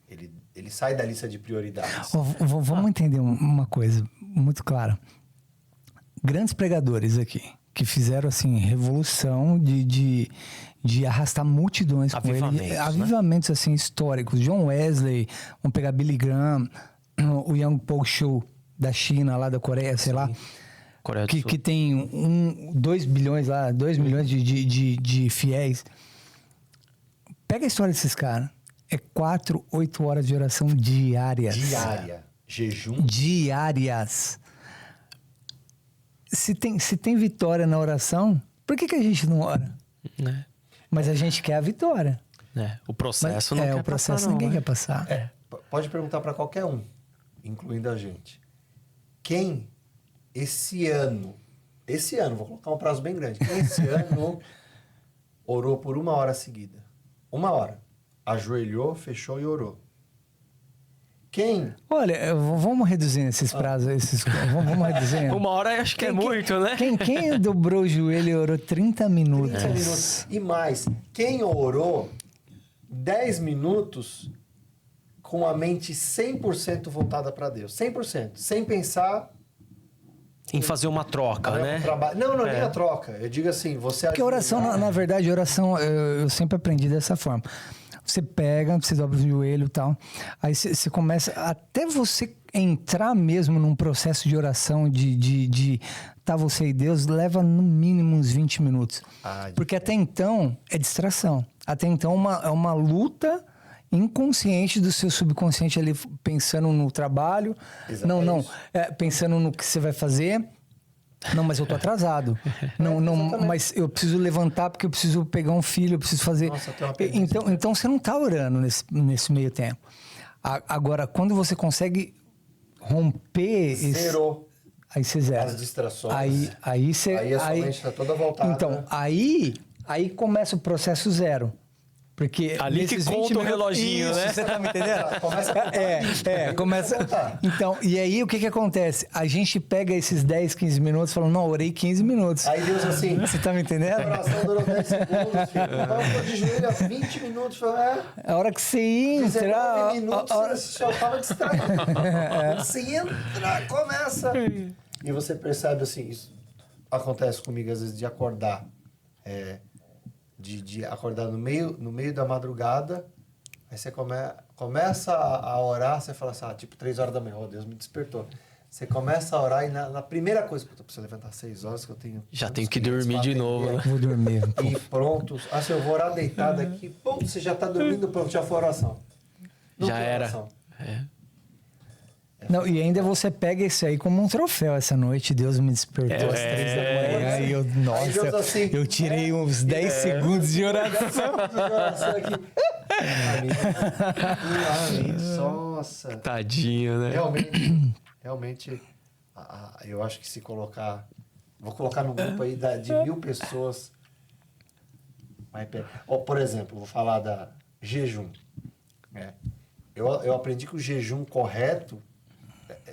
ele sai da lista de prioridades. Vamos entender uma coisa muito clara. Grandes pregadores aqui, que fizeram assim, revolução de arrastar multidões com ele. Avivamentos, né? Assim, históricos. John Wesley, vamos pegar Billy Graham, o Young Paul Show, da China, lá da Coreia, sei lá, Coreia do Sul. que tem 2 bilhões lá, 2 milhões de fiéis. Pega a história desses caras. É 4, 8 horas de oração diárias. Diária. Jejum. Diárias. Se tem vitória na oração, por que a gente não ora? Né? Mas a gente quer a vitória. O processo não quer o processo passar, não, ninguém né? quer passar. Pode perguntar para qualquer um, incluindo a gente. Quem esse ano, vou colocar um prazo bem grande, quem esse ano orou por 1 hora seguida? 1 hora. Ajoelhou, fechou e orou. Quem? Olha, vamos reduzindo esses prazos, vamos reduzindo. 1 hora acho que é muito, né? Quem dobrou o joelho e orou 30 minutos? 30 minutos. E mais, quem orou 10 minutos com a mente 100% voltada para Deus? 100%. Sem pensar Em fazer uma troca, né? Não, nem a troca. Eu digo assim, você... Porque oração, na verdade, oração, eu sempre aprendi dessa forma. Você pega, você dobra o joelho e tal. Aí você começa... Até você entrar mesmo num processo de oração, de tá você e Deus, leva no mínimo uns 20 minutos. Porque até então é distração. Até então é uma luta inconsciente do seu subconsciente ali, pensando no trabalho. Exatamente. Pensando no que você vai fazer. Não, mas eu tô atrasado. Não, mas eu preciso levantar porque eu preciso pegar um filho, eu preciso fazer. Nossa, tem uma pergunta. Então você não tá orando nesse meio tempo. Agora, quando você consegue romper Zerou aí você zera. as distrações. Aí você. Aí a sua mente está toda voltada. Então, aí começa o processo zero. Porque Ali que nesses conta 20 o reloginho, isso, né? Você tá me entendendo? Começa a começa. Então, e aí o que acontece? A gente pega esses 10, 15 minutos e fala, não, orei 15 minutos. Aí Deus assim... Você tá me entendendo? A oração durou 10 segundos, filho. Vai pôr de joelho há 20 minutos. A hora que você entra... 19 minutos, você só tava distraído. Você entra, começa. E você percebe assim, isso acontece comigo às vezes de acordar. De acordar no meio da madrugada, aí você começa a orar, você fala assim, tipo 3 horas da manhã, Deus me despertou. Você começa a orar e na primeira coisa, eu preciso levantar 6 horas que eu tenho... Já tenho que dormir de novo, né? Vou dormir. E pronto, assim, eu vou orar deitado aqui, pum, você já tá dormindo, pronto, já foi oração. Não Já tem era. oração. Não, e ainda você pega isso aí como um troféu essa noite. Deus me despertou às 3 da manhã. Aí eu, Aí Deus nossa, assim, eu tirei uns 10 segundos de oração. Nossa. Tadinho, né? Realmente, eu acho que se colocar... Vou colocar no grupo aí de 1000 pessoas. Por exemplo, vou falar da jejum. Eu aprendi que o jejum correto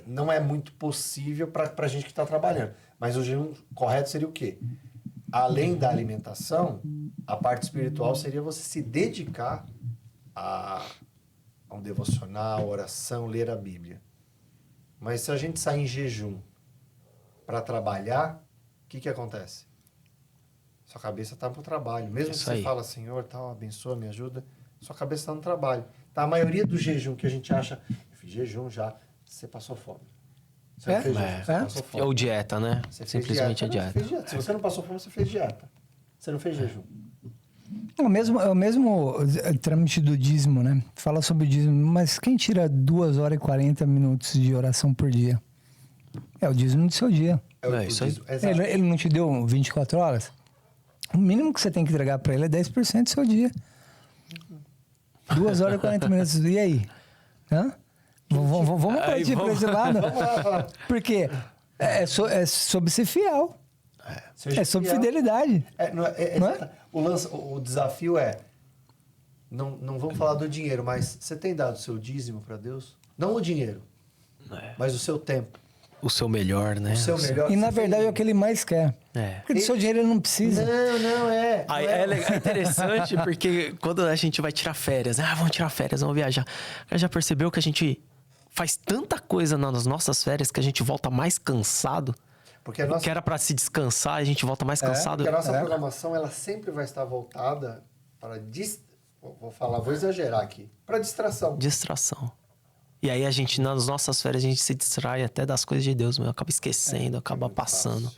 não é muito possível para a gente que está trabalhando. Mas o jejum correto seria o quê? Além da alimentação, a parte espiritual seria você se dedicar a um devocional, oração, ler a Bíblia. Mas se a gente sair em jejum para trabalhar, o que acontece? Sua cabeça está para o trabalho. Mesmo que você fala, Senhor, tal, abençoa, me ajuda, sua cabeça está no trabalho. Tá, a maioria do jejum que a gente acha, eu fiz jejum já, você passou fome. Você não fez jejum, você passou fome. Ou dieta, né? Você Simplesmente fez a dieta. dieta. Se você não passou fome, você fez dieta. Você não fez jejum. É o mesmo trâmite do dízimo, né? Fala sobre o dízimo, mas quem tira 2 horas e 40 minutos de oração por dia? É o dízimo do seu dia. Isso aí. Ele não te deu 24 horas? O mínimo que você tem que entregar para ele é 10% do seu dia. 2 horas e 40 minutos. E aí? Hã? Vamos partir para esse lado? Porque é sobre ser fiel. É sobre fidelidade. Não é? O desafio é... Não vamos falar do dinheiro, mas você tem dado o seu dízimo para Deus? Não o dinheiro, mas o seu tempo. O seu melhor, né? O seu melhor. E na verdade é o que ele mais quer. Porque do seu dinheiro ele não precisa. Não é. É interessante porque quando a gente vai tirar férias, vamos tirar férias, vamos viajar. Já percebeu que a gente faz tanta coisa nas nossas férias que a gente volta mais cansado? Porque a nossa... Que era pra se descansar, a gente volta mais cansado. Porque a nossa programação, ela sempre vai estar voltada para... Vou exagerar aqui. Para distração. Distração. E aí a gente, nas nossas férias, a gente se distrai até das coisas de Deus, meu. Acaba esquecendo, acaba passando.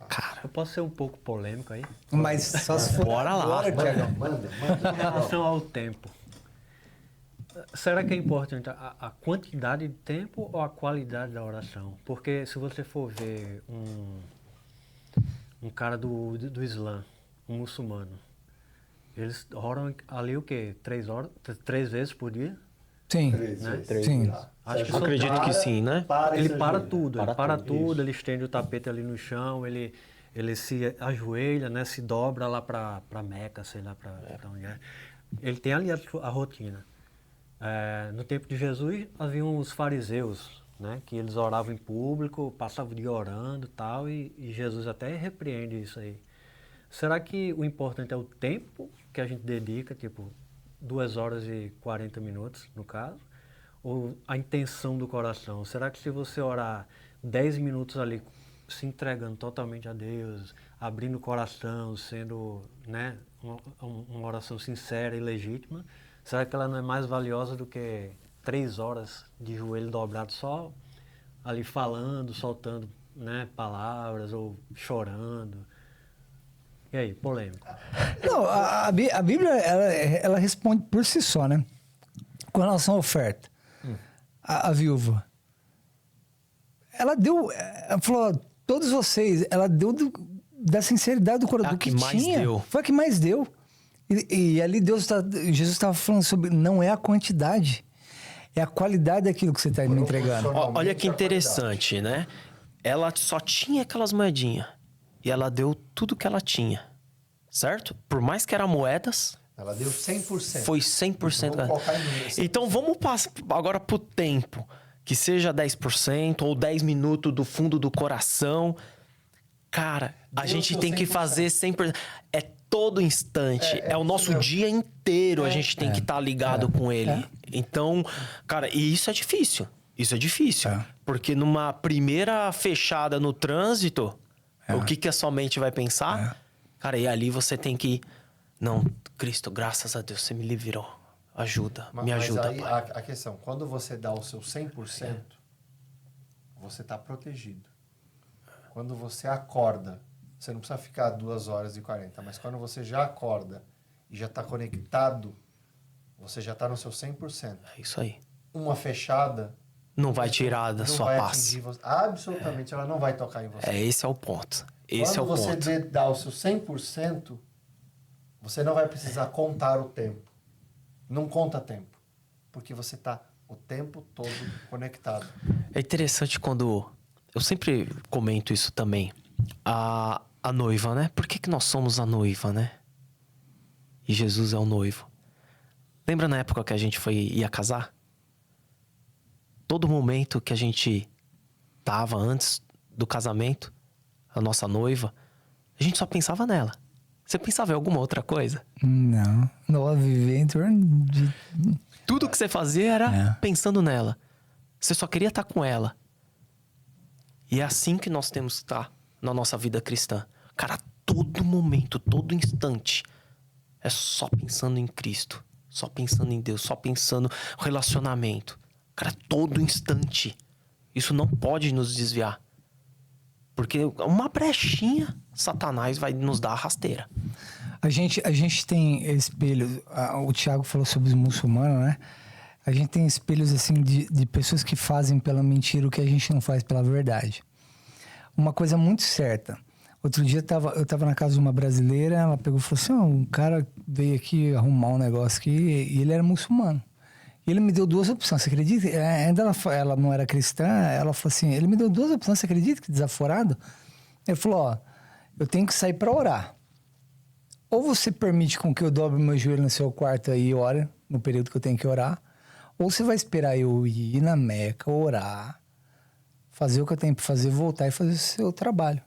Cara, Eu posso ser um pouco polêmico aí? Mas só se for... Bora lá. Bora, Thiagão. Manda. Em relação ao tempo. Será que é importante a quantidade de tempo ou a qualidade da oração? Porque se você for ver um cara do Islã, um muçulmano, eles oram ali o quê? 3 vezes por dia? Sim. Né? Sim. Acho que acredito que sim, né? Ele para tudo, Para tudo, ele estende o tapete ali no chão, ele se ajoelha, né? Se dobra lá para Meca, sei lá para onde é. Ele tem ali a rotina. No tempo de Jesus, haviam os fariseus, né? Que eles oravam em público, passavam o dia orando e tal, e Jesus até repreende isso aí. Será que o importante é o tempo que a gente dedica, tipo 2 horas e 40 minutos, no caso, ou a intenção do coração? Será que se você orar 10 minutos ali, se entregando totalmente a Deus, abrindo o coração, sendo, né, uma oração sincera e legítima, será que ela não é mais valiosa do que 3 horas de joelho dobrado só ali falando, soltando, né, palavras ou chorando? E aí, polêmico. Não, a Bíblia, ela responde por si só, né? Com relação à oferta. A viúva. Ela falou, todos vocês, ela deu da sinceridade do coração, A do que que mais tinha. deu. Foi a que mais deu. E ali Jesus estava falando sobre, não é a quantidade, é a qualidade daquilo que você está me entregando. Olha que interessante, né? Ela só tinha aquelas moedinhas. E ela deu tudo que ela tinha. Certo? Por mais que eram moedas... Ela deu 100%. Foi 100%. Vamos colocar em número, 100%. Então vamos passar agora pro tempo. Que seja 10% ou 10 minutos do fundo do coração. Cara, a Deu gente seu tem que 100%. fazer 100%. É todo instante. É o nosso meu. dia inteiro a gente tem que estar ligado com ele. Então, cara, e isso é difícil. Isso é difícil. Porque numa primeira fechada no trânsito, o que a sua mente vai pensar? Cara, e ali você tem que... Não, Cristo, graças a Deus, você me livrou. Ajuda, me ajuda, aí, Pai. a questão, quando você dá o seu 100%, você está protegido. Quando você acorda, você não precisa ficar 2 horas e 40, mas quando você já acorda e já está conectado, você já está no seu 100%. É isso aí. Uma fechada... Não vai tirar da não sua vai paz. atingir você. Absolutamente, ela não vai tocar em você. Esse é o ponto. Esse Quando é o você ponto. dá o seu 100%, você não vai precisar contar o tempo. Não conta tempo. Porque você está o tempo todo conectado. É interessante quando... Eu sempre comento isso também. A noiva, né? Por que nós somos a noiva, né? E Jesus é o noivo. Lembra na época que a gente ia casar? Todo momento que a gente tava antes do casamento, a nossa noiva, a gente só pensava nela. Você pensava em alguma outra coisa? Não. Não viver em torno de... Tudo que você fazia era pensando nela. Você só queria estar com ela. E é assim que nós temos que estar na nossa vida cristã. Cara, todo momento, todo instante, é só pensando em Cristo. Só pensando em Deus, só pensando no relacionamento. Cara, todo instante. Isso não pode nos desviar. Porque uma brechinha, Satanás vai nos dar a rasteira. A gente tem espelhos. O Thiago falou sobre os muçulmanos, né? A gente tem espelhos assim de pessoas que fazem pela mentira o que a gente não faz pela verdade. Uma coisa muito certa. Outro dia eu tava na casa de uma brasileira, ela pegou e falou assim: um cara veio aqui arrumar um negócio aqui e ele era muçulmano. E ele me deu 2 opções, você acredita? Ainda ela não era cristã, ela falou assim: ele me deu 2 opções, você acredita que desaforado? Ele falou: ó, eu tenho que sair para orar. Ou você permite com que eu dobre meu joelho no seu quarto aí e ore, no período que eu tenho que orar, ou você vai esperar eu ir na Meca, orar, fazer o que eu tenho para fazer, voltar e fazer o seu trabalho.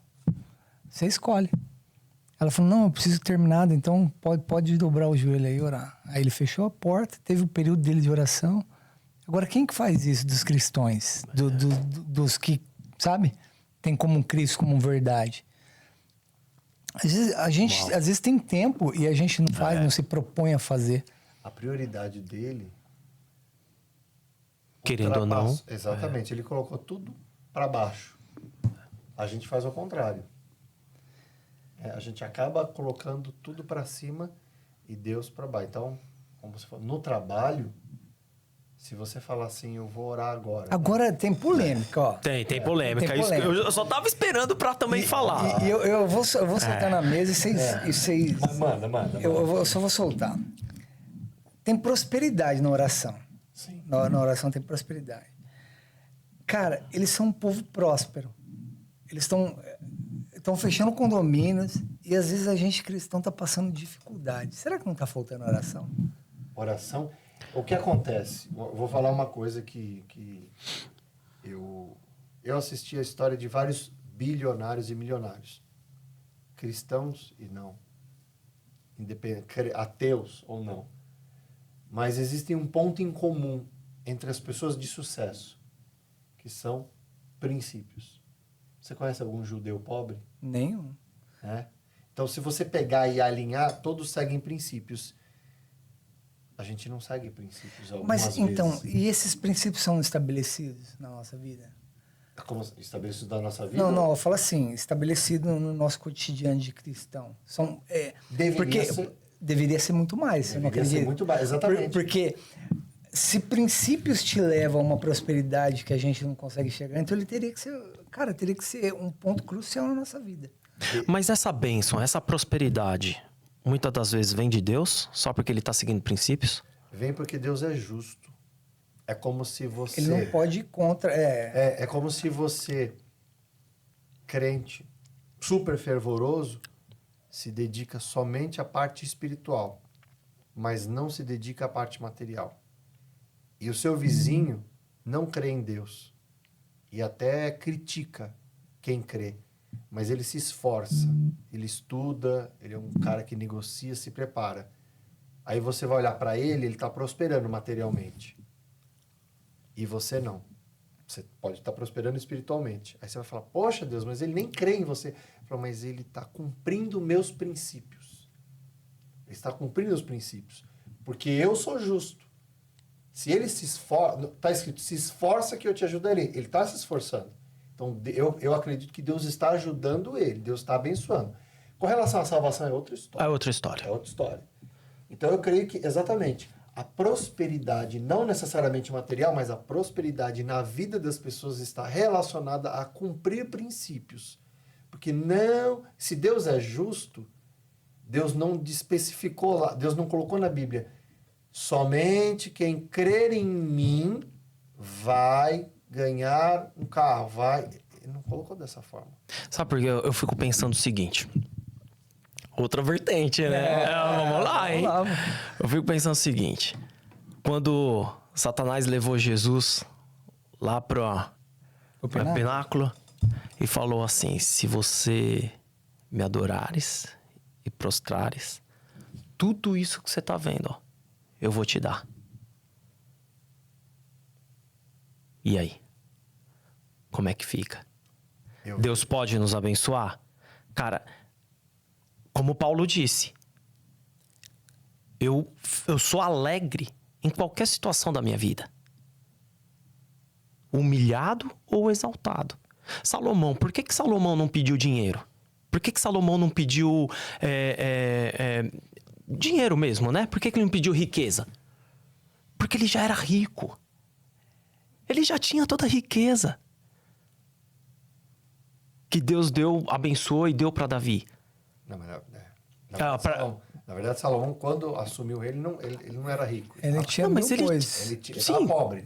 Você escolhe. Ela falou: não, eu preciso terminar, então pode dobrar o joelho aí e orar. Aí ele fechou a porta, teve o período dele de oração. Agora, quem que faz isso dos cristãos? Dos que, sabe, tem como Cristo como verdade? Às vezes tem tempo e a gente não faz, não se propõe a fazer. A prioridade dele Querendo ou não. Exatamente, ele colocou tudo para baixo. A gente faz ao contrário. A gente acaba colocando tudo para cima e Deus para baixo. Então, como você falou, no trabalho, se você falar assim, eu vou orar agora. Agora tem polêmica, ó. Tem polêmica. Tem polêmica. Isso, eu só tava esperando pra também falar. E eu vou soltar na mesa e vocês... Manda. Eu só vou soltar. Tem prosperidade na oração. Sim. Na oração tem prosperidade. Cara, eles são um povo próspero. Eles estão fechando condomínios e às vezes a gente cristão está passando dificuldade. Será que não está faltando oração? Oração? O que acontece? Vou falar uma coisa que eu assisti a história de vários bilionários e milionários. Cristãos e não. Ateus ou não. Mas existe um ponto em comum entre as pessoas de sucesso, que são princípios. Você conhece algum judeu pobre? Nenhum. Então, se você pegar e alinhar, todos seguem princípios. A gente não segue princípios algumas Mas, então, vezes. e esses princípios são estabelecidos na nossa vida? Como estabelecidos da nossa vida? Não, eu falo assim, estabelecido no nosso cotidiano de cristão. Deveria ser muito mais, eu não acredito. Deveria ser muito mais, exatamente. Porque se princípios te levam a uma prosperidade que a gente não consegue chegar, então ele teria que ser um ponto crucial na nossa vida. Mas essa bênção, essa prosperidade, muitas das vezes vem de Deus, só porque ele está seguindo princípios? Vem porque Deus é justo. É como se você... Ele não pode ir contra... É como se você, crente, super fervoroso, se dedica somente à parte espiritual, mas não se dedica à parte material. E o seu vizinho não crê em Deus. E até critica quem crê. Mas ele se esforça, ele estuda, ele é um cara que negocia, se prepara. Aí você vai olhar para ele está prosperando materialmente. E você não. Você pode estar prosperando espiritualmente. Aí você vai falar, poxa Deus, mas ele nem crê em você. Fala, mas ele está cumprindo meus princípios. Ele está cumprindo os princípios. Porque eu sou justo. Se ele se esforça, está escrito, se esforça que eu te ajudarei. Ele está se esforçando. Então, eu acredito que Deus está ajudando ele. Deus está abençoando. Com relação à salvação, é outra história. É outra história. É outra história. Então, eu creio que, exatamente, a prosperidade, não necessariamente material, mas a prosperidade na vida das pessoas está relacionada a cumprir princípios. Porque se Deus é justo, Deus não especificou lá, Deus não colocou na Bíblia, somente quem crer em mim vai ganhar um carro, Ele não colocou dessa forma. Sabe por que eu fico pensando o seguinte? Outra vertente, né? Vamos lá, hein? Vamos lá. Eu fico pensando o seguinte. Quando Satanás levou Jesus lá para o pináculo e falou assim, se você me adorares e prostrares, tudo isso que você tá vendo, ó, eu vou te dar. E aí? Como é que fica? Deus pode nos abençoar? Cara, como Paulo disse, eu sou alegre em qualquer situação da minha vida. Humilhado ou exaltado. Salomão, por que Salomão não pediu dinheiro? Por que Salomão não pediu dinheiro mesmo, né? Por que ele não pediu riqueza? Porque ele já era rico. Ele já tinha toda a riqueza que Deus abençoou e deu para Davi. Na verdade, Salomão, quando assumiu o rei, ele não era rico. Ele tinha coisas. Ele estava pobre,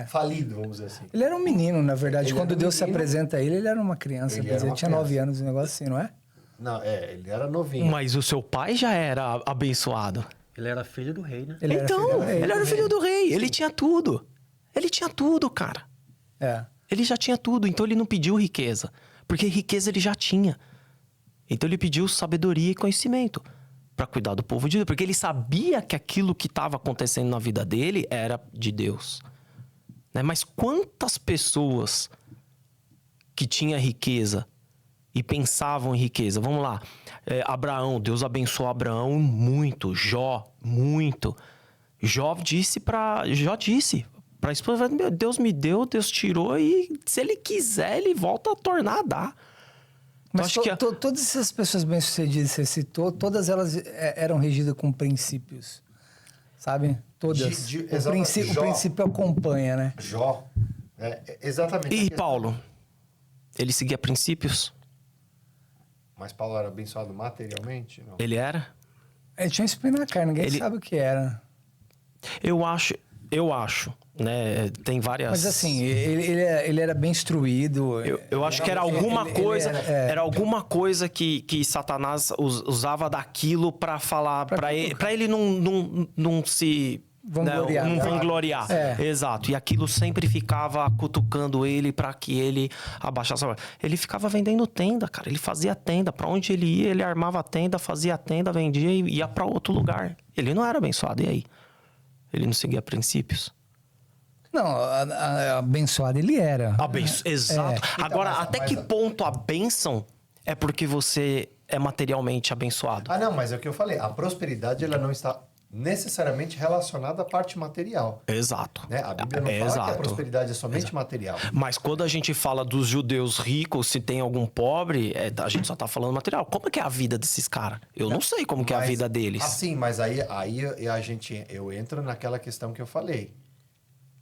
falido, vamos dizer assim. Ele era um menino, na verdade. Quando Deus se apresenta a ele, ele era uma criança. Ele tinha 9 anos, um negócio assim, não é? Não, ele era novinho. Mas o seu pai já era abençoado. Ele era filho do rei, né? Ele era filho do rei. Ele tinha tudo. Ele tinha tudo, cara. Ele já tinha tudo, então ele não pediu riqueza. Porque riqueza ele já tinha. Então ele pediu sabedoria e conhecimento para cuidar do povo de Deus. Porque ele sabia que aquilo que estava acontecendo na vida dele era de Deus. Né? Mas quantas pessoas que tinham riqueza e pensavam em riqueza? Vamos lá. Abraão, Deus abençoou Abraão muito. Jó, muito. Jó disse para pra esposa, meu, Deus me deu, Deus tirou e se ele quiser, ele volta a tornar a dar. Mas todas essas pessoas bem-sucedidas que você citou, todas elas eram regidas com princípios, sabe? Todas. O princípio acompanha, né? Jó, exatamente. E Paulo? Ele seguia princípios? Mas Paulo era abençoado materialmente? Não. Ele era? Ele tinha um espinho na carne, ninguém sabe o que era. Eu acho, né? Tem várias... Mas assim, ele era bem instruído. Eu acho que era alguma coisa... Era alguma coisa que Satanás usava daquilo pra falar... Pra ele não se... Vangloriar. Não vangloriar. Exato. E aquilo sempre ficava cutucando ele pra que ele abaixasse a... Ele ficava vendendo tenda, cara. Ele fazia tenda. Pra onde ele ia, ele armava a tenda, fazia a tenda, vendia e ia pra outro lugar. Ele não era abençoado. E aí? Ele não seguia princípios? Não, abençoado ele era. Exato. Então, Agora, até que ponto a bênção é porque você é materialmente abençoado? Não, mas é o que eu falei. A prosperidade, ela não está necessariamente relacionada à parte material. Exato. Né? A Bíblia não fala que a prosperidade é somente material. Mas quando a gente fala dos judeus ricos, se tem algum pobre, a gente só tá falando material. Como é que é a vida desses caras? Eu não sei como que é a vida deles. Assim, mas aí eu entro naquela questão que eu falei.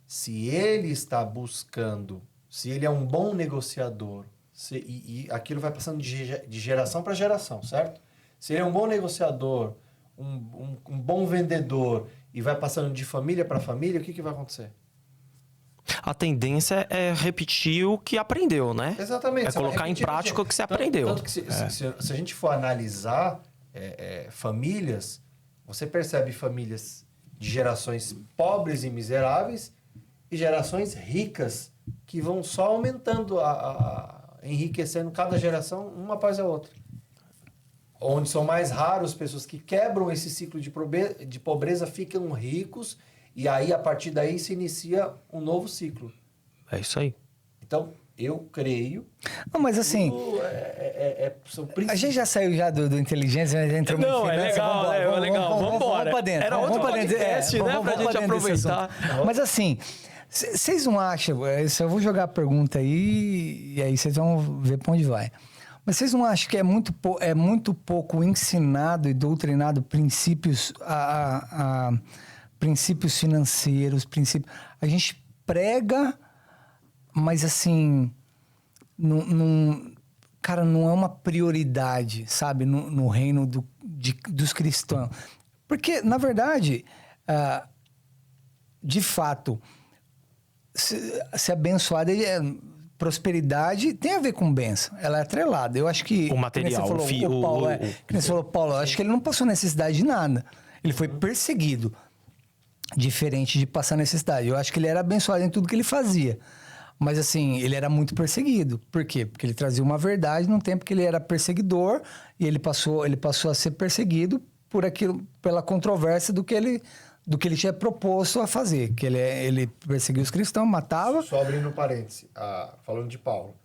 Se ele está buscando, se ele é um bom negociador, e aquilo vai passando de geração para geração, certo? Se ele é um bom negociador, um bom vendedor e vai passando de família para família, o que vai acontecer? A tendência é repetir o que aprendeu, né? Exatamente. É colocar em prática o que você aprendeu. Tanto que se a gente for analisar famílias, você percebe famílias de gerações pobres e miseráveis e gerações ricas que vão só aumentando, enriquecendo cada geração uma após a outra. Onde são mais raros pessoas que quebram esse ciclo de pobreza, ficam ricos, e aí, a partir daí, se inicia um novo ciclo. É isso aí. Então, eu creio... Não, mas assim... A gente já saiu já do inteligência, já entrou muito em finanças. Vamos embora. Vamos pra dentro. Era outro podcast, né? Pra gente aproveitar. Mas assim, vocês não acham... Eu vou jogar a pergunta aí, e aí vocês vão ver pra onde vai. Mas vocês não acham que é muito pouco ensinado e doutrinado princípios, princípios financeiros, princípios... A gente prega, mas assim, cara, não é uma prioridade, sabe, no reino dos cristãos. Porque, na verdade, de fato, se abençoado prosperidade tem a ver com bênção. Ela é atrelada. Eu acho que... O material, Paulo, eu acho que ele não passou necessidade de nada. Ele foi perseguido. Diferente de passar necessidade. Eu acho que ele era abençoado em tudo que ele fazia. Mas, assim, ele era muito perseguido. Por quê? Porque ele trazia uma verdade num tempo que ele era perseguidor e ele passou a ser perseguido pela controvérsia do que ele tinha proposto a fazer. Que ele perseguiu os cristãos, matava... Só abrindo um parêntese, falando de Paulo.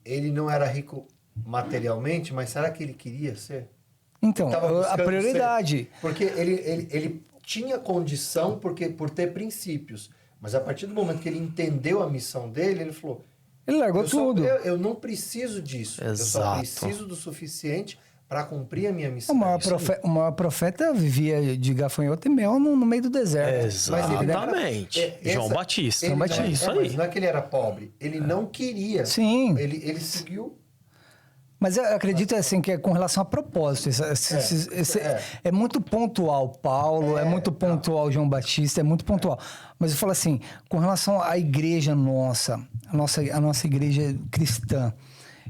Ele não era rico materialmente, mas será que ele queria ser? Então, a prioridade... Ser. Porque ele tinha condição por ter princípios. Mas a partir do momento que ele entendeu a missão dele, ele falou... Ele largou tudo. Eu não preciso disso. Exato. Eu só preciso do suficiente para cumprir a minha missão. O maior profeta vivia de gafanhoto e mel no meio do deserto. Exatamente. João Batista. Isso aí. Mas não é que ele era pobre. Ele não queria. Sim. Ele seguiu... Mas eu acredito assim que é com relação a propósito. É muito pontual, Paulo, é muito pontual, João Batista, é muito pontual. Mas eu falo assim, com relação à igreja nossa, a nossa igreja cristã,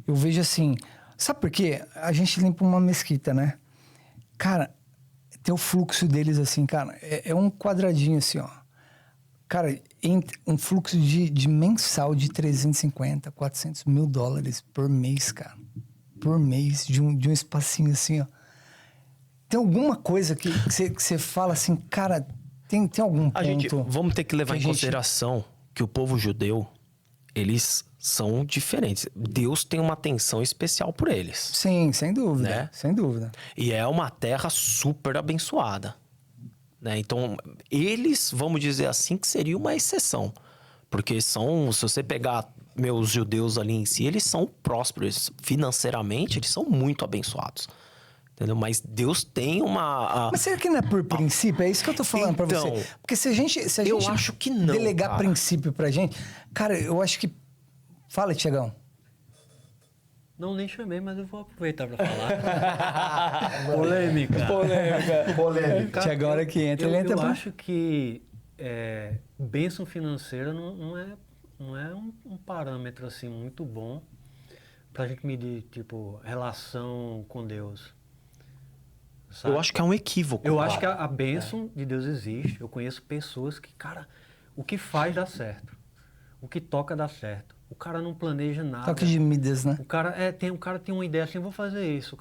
eu vejo assim, sabe por quê? A gente limpa uma mesquita, né? Cara, tem o fluxo deles assim, cara, é um quadradinho assim, ó. Cara, um fluxo de mensal de 350, 400 mil dólares por mês, cara. Por mês, de um espacinho assim, ó. Tem alguma coisa que você fala assim, cara, tem algum ponto... Vamos ter que levar em consideração que o povo judeu, eles são diferentes. Deus tem uma atenção especial por eles. Sim, sem dúvida, né? Sem dúvida. E é uma terra super abençoada. né? Então, eles, vamos dizer assim, que seria uma exceção. Porque são, se você pegar meus judeus ali em si, eles são prósperos financeiramente, eles são muito abençoados. Entendeu? Mas Deus tem uma... Mas será que não é por princípio? É isso que eu tô falando pra Então, você. Porque se a gente eu acho que não, delegar cara. princípio pra gente... Cara, eu acho que... Fala, Tiagão. Não, nem chamei, mas eu vou aproveitar para falar. Polêmica. Polêmica. Tiagão, hora que entra, ele entra Eu pra... acho que bênção financeira não é um parâmetro assim muito bom para a gente medir, tipo, relação com Deus. Sabe? Eu acho que é um equívoco. Eu cara. acho que a bênção de Deus existe. Eu conheço pessoas que, cara, o que faz dá certo. O que toca dá certo. O cara não planeja nada. Toque de Midas, né? O cara tem uma ideia assim, eu vou fazer isso.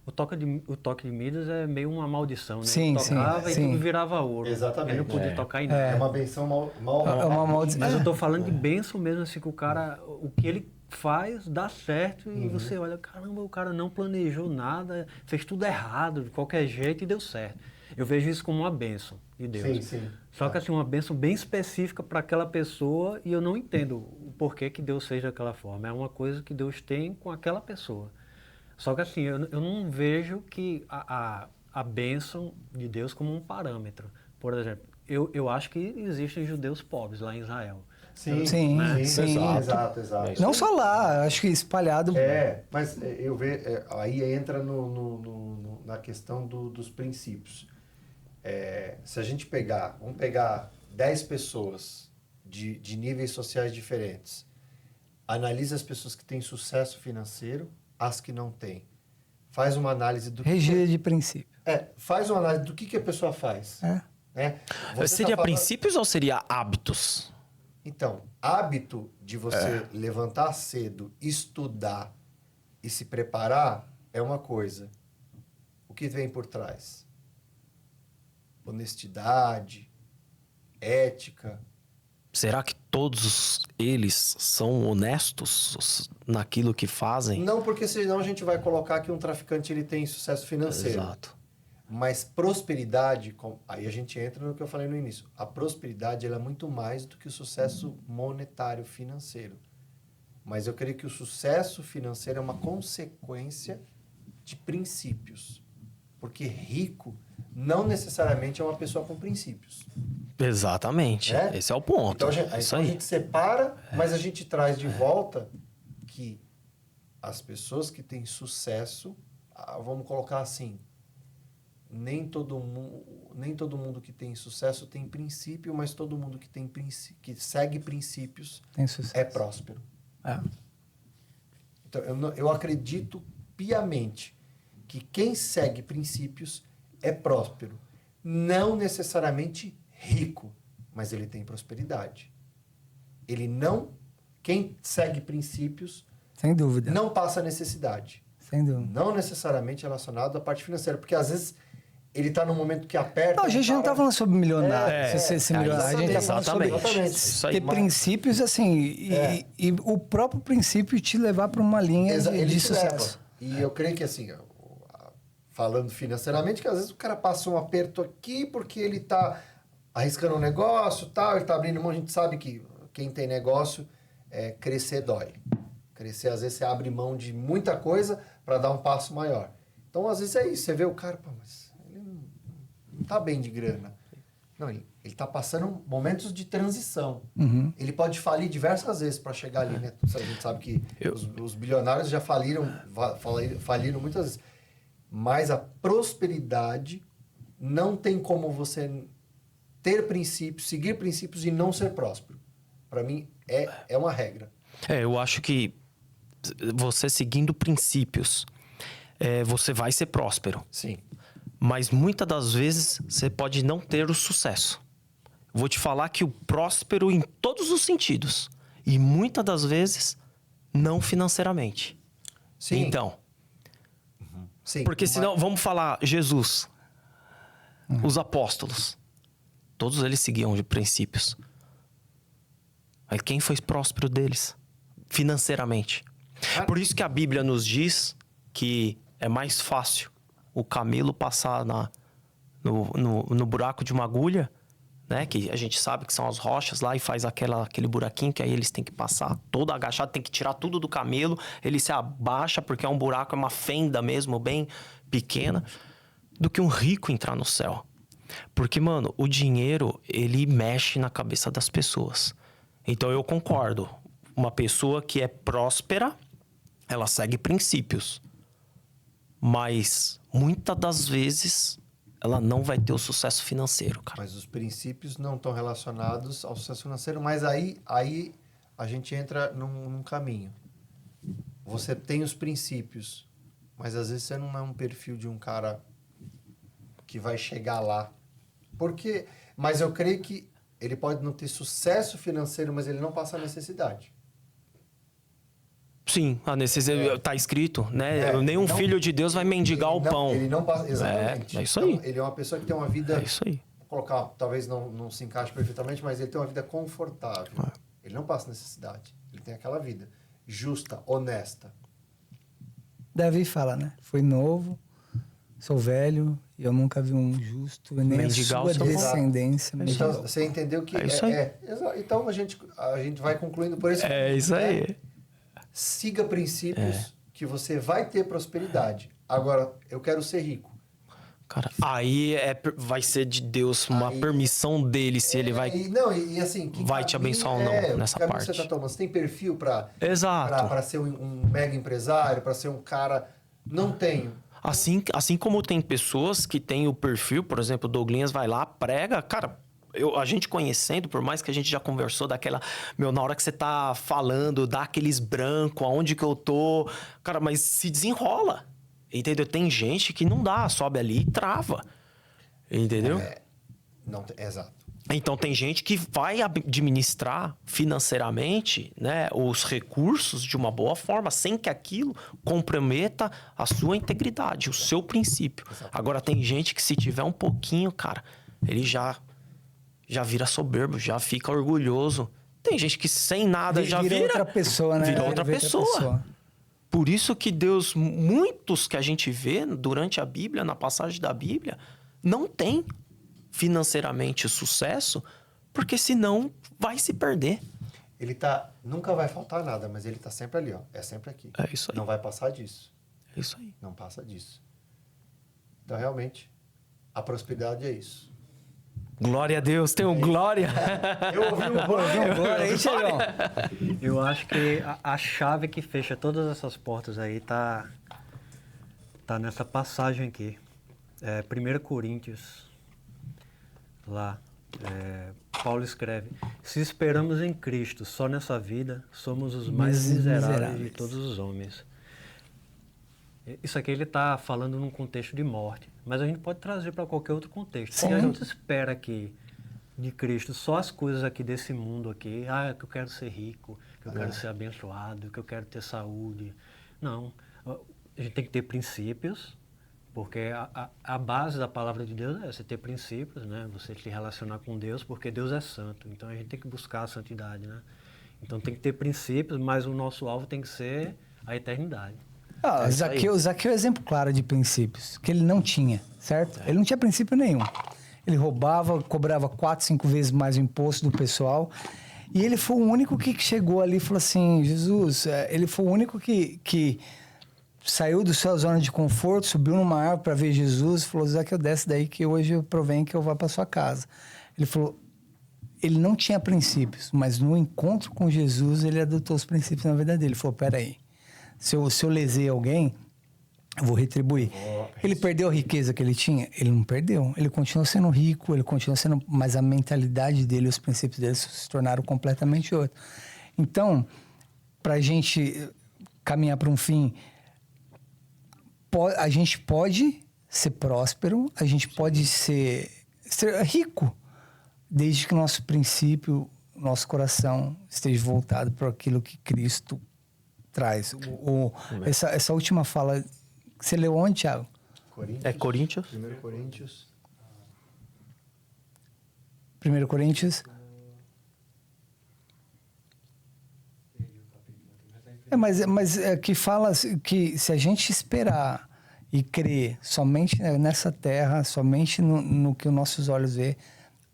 O toque de Midas é meio uma maldição, né? Sim, Ele tocava sim. e tudo virava ouro. Exatamente. Ele não podia tocar em nada. É uma benção mal. É uma maldição. Mas eu tô falando de bênção mesmo, assim, que o cara, o que ele faz dá certo e você olha, caramba, o cara não planejou nada, fez tudo errado, de qualquer jeito e deu certo. Eu vejo isso como uma bênção de Deus. Sim. Só que assim, uma bênção bem específica para aquela pessoa e eu não entendo o porquê que Deus fez daquela forma. É uma coisa que Deus tem com aquela pessoa. Só que assim, eu não vejo que a bênção de Deus como um parâmetro. Por exemplo, eu acho que existem judeus pobres lá em Israel. Sim. Exato. Não só lá, acho que espalhado. Mas eu vejo, aí entra na questão dos princípios. Se a gente vamos pegar 10 pessoas de níveis sociais diferentes, analisa as pessoas que têm sucesso financeiro, as que não têm. Faz uma análise do Regida de princípio. faz uma análise do que a pessoa faz. Né? Você Seria tá falando... princípios ou seria hábitos? Então, hábito de você levantar cedo, estudar e se preparar é uma coisa. O que vem por trás? Honestidade, ética. Será que todos eles são honestos naquilo que fazem? Não, porque senão a gente vai colocar que um traficante ele tem sucesso financeiro. Exato. Mas prosperidade, aí a gente entra no que eu falei no início. A prosperidade ela é muito mais do que o sucesso monetário financeiro. Mas eu creio que o sucesso financeiro é uma consequência de princípios. Porque rico não necessariamente é uma pessoa com princípios. Exatamente. Né? Esse é o ponto. Então, Isso a aí. gente separa, mas a gente traz de volta que as pessoas que têm sucesso, vamos colocar assim, nem todo mundo que tem sucesso tem princípio, mas todo mundo que segue princípios Tem sucesso. é próspero. Então, eu acredito piamente que quem segue princípios é próspero. Não necessariamente rico, mas ele tem prosperidade. Quem segue princípios Sem dúvida. não passa necessidade. Sem dúvida. Não necessariamente relacionado à parte financeira, porque às vezes ele está num momento que aperta. Não, a gente não tá falando sobre milionário. Ser milionário. A gente tá falando sobre exatamente. Isso aí. ter princípios, assim, e o próprio princípio te levar para uma linha Ele de te sucesso. leva. E eu creio que assim, falando financeiramente, que às vezes o cara passa um aperto aqui porque ele está arriscando um negócio, tal, ele está abrindo mão. A gente sabe que quem tem negócio, crescer dói. Crescer, às vezes, você abre mão de muita coisa para dar um passo maior. Então, às vezes é isso. Você vê o cara, pô, mas ele não está bem de grana. Não, ele está passando momentos de transição. Uhum. Ele pode falir diversas vezes para chegar ali, né? A gente sabe que os bilionários já faliram muitas vezes. Mas a prosperidade não tem como você ter princípios, seguir princípios e não ser próspero. Para mim, é uma regra. Eu acho que você seguindo princípios, você vai ser próspero. Sim. Mas muitas das vezes você pode não ter o sucesso. Vou te falar que o próspero em todos os sentidos. E muitas das vezes não financeiramente. Sim. Então, Sim. porque senão, vamos falar Jesus, os apóstolos. Todos eles seguiam de princípios. Mas quem foi próspero deles? Financeiramente. Por isso que a Bíblia nos diz que é mais fácil o camelo passar no buraco de uma agulha, né? Que a gente sabe que são as rochas lá e faz aquele buraquinho que aí eles têm que passar todo agachado, tem que tirar tudo do camelo. Ele se abaixa porque é um buraco, é uma fenda mesmo, bem pequena, do que um rico entrar no céu. Porque, mano, o dinheiro, ele mexe na cabeça das pessoas. Então, eu concordo. Uma pessoa que é próspera, ela segue princípios. Mas, muitas das vezes, ela não vai ter o sucesso financeiro, cara. Mas os princípios não estão relacionados ao sucesso financeiro. Mas aí a gente entra num caminho. Você tem os princípios, mas às vezes você não é um perfil de um cara que vai chegar lá. Mas eu creio que ele pode não ter sucesso financeiro, mas ele não passa necessidade. Sim, a necessidade tá escrito, né? Nenhum filho de Deus vai mendigar o pão. Ele não passa, exatamente. É isso aí. Então, ele é uma pessoa que tem uma vida... É isso aí. Vou colocar, talvez não se encaixe perfeitamente, mas ele tem uma vida confortável. Ele não passa necessidade. Ele tem aquela vida justa, honesta. Davi fala, né? Fui novo, sou velho, e eu nunca vi um justo, nem mendigar a o sua seu descendência. Então, você entendeu que... É isso aí. Então, a gente vai concluindo por esse É isso aí. né? Siga princípios que você vai ter prosperidade. Agora, eu quero ser rico. Cara, aí vai ser de Deus uma permissão dele se ele vai... assim... vai te abençoar ou não nessa parte. Você tá tomando? Você tem perfil para ser um mega empresário, para ser um cara... Não tenho. Assim como tem pessoas que têm o perfil, por exemplo, o Douglinhas vai lá, prega, cara... a gente conhecendo, por mais que a gente já conversou daquela... na hora que você tá falando, dá aqueles brancos, aonde que eu tô... Cara, mas se desenrola, entendeu? Tem gente que não dá, sobe ali e trava, entendeu? Exato. Então, tem gente que vai administrar financeiramente, né, os recursos de uma boa forma, sem que aquilo comprometa a sua integridade, o seu princípio. Exato. Agora, tem gente que se tiver um pouquinho, cara, ele já vira soberbo, já fica orgulhoso. Tem gente que sem nada já vira outra pessoa, né? Vira outra pessoa. Por isso que Deus, muitos que a gente vê durante a Bíblia, na passagem da Bíblia, não tem financeiramente sucesso, porque senão vai se perder. Ele nunca vai faltar nada, mas ele tá sempre ali, ó. É sempre aqui. É isso aí. Não vai passar disso. É isso aí. Não passa disso. Então, realmente, a prosperidade é isso. Glória a Deus, tem um glória. Eu ouvi um glória aí, Thiagão. Eu acho que a chave que fecha todas essas portas aí tá nessa passagem aqui. 1 Coríntios, lá, Paulo escreve: se esperamos em Cristo só nessa vida, somos os mais miseráveis de todos os homens. Isso aqui ele está falando num contexto de morte, mas a gente pode trazer para qualquer outro contexto. Se a gente espera aqui de Cristo só as coisas aqui desse mundo aqui, que eu quero ser rico, que eu quero ser abençoado, que eu quero ter saúde. Não, a gente tem que ter princípios, porque a base da palavra de Deus é você ter princípios, né? Você se relacionar com Deus, porque Deus é santo. Então a gente tem que buscar a santidade, né? Então tem que ter princípios, mas o nosso alvo tem que ser a eternidade. Zaqueu é um exemplo claro de princípios, que ele não tinha, certo? Ele não tinha princípio nenhum. Ele roubava, cobrava 4, 5 vezes mais o imposto do pessoal. E ele foi o único que chegou ali e falou assim, Jesus, ele foi o único que saiu do sua zona de conforto, subiu numa árvore para ver Jesus e falou, Zaqueu, desce daí que hoje eu provenho que eu vá para sua casa. Ele falou, ele não tinha princípios, mas no encontro com Jesus, ele adotou os princípios na vida dele. Ele falou, peraí, se eu lesei alguém, eu vou retribuir. Ele perdeu a riqueza que ele tinha? Ele não perdeu. Ele continuou sendo rico, ele continuou sendo... Mas a mentalidade dele, os princípios dele se tornaram completamente outros. Então, para a gente caminhar para um fim, a gente pode ser próspero, a gente pode ser rico, desde que o nosso princípio, nosso coração esteja voltado para aquilo que Cristo traz. Essa última fala, você leu onde, Thiago? Coríntios. 1 Coríntios. 1 Coríntios. Mas que fala que se a gente esperar e crer somente nessa terra, somente no que os nossos olhos vê,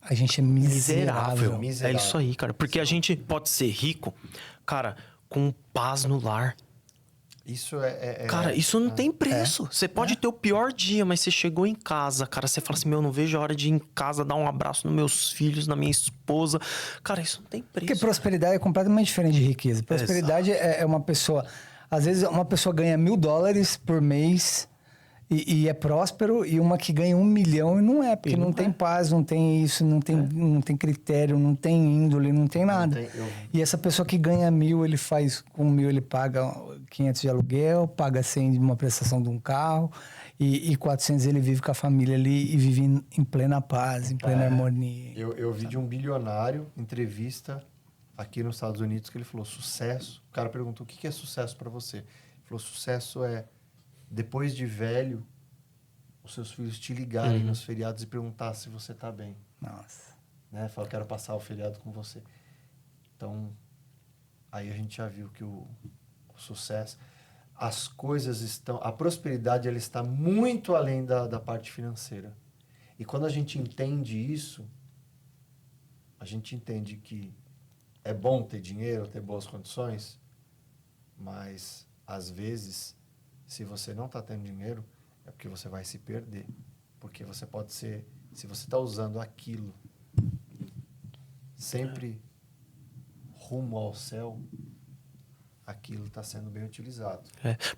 a gente é miserável. Miserável. É isso aí, cara. Porque a gente pode ser rico, cara, com paz no lar. Isso Cara, isso não tem preço. Você pode ter o pior dia, mas você chegou em casa, cara. Você fala assim, meu, não vejo a hora de ir em casa, dar um abraço nos meus filhos, na minha esposa. Cara, isso não tem preço. Porque prosperidade é completamente diferente de riqueza. Prosperidade é uma pessoa... Às vezes, uma pessoa ganha $1.000 por mês e é próspero, e uma que ganha 1 milhão e não é, porque não tem paz, não tem isso, não tem critério, não tem índole, não tem nada. E essa pessoa que ganha 1.000, ele faz... Com 1.000 ele paga 500 de aluguel, paga 100 de uma prestação de um carro, e 400 ele vive com a família ali e vive em plena paz, em plena harmonia. Eu vi de um bilionário, entrevista aqui nos Estados Unidos, que ele falou, sucesso... O cara perguntou, o que é sucesso para você? Ele falou, sucesso é, depois de velho, os seus filhos te ligarem nos feriados e perguntar se você tá bem. Nossa. Né? Fala, quero passar o feriado com você. Então, aí a gente já viu que o sucesso... As coisas estão... A prosperidade, ela está muito além da parte financeira. E quando a gente entende isso, a gente entende que é bom ter dinheiro, ter boas condições, mas, às vezes, se você não está tendo dinheiro, é porque você vai se perder. Porque você pode ser... Se você está usando aquilo sempre rumo ao céu, aquilo está sendo bem utilizado.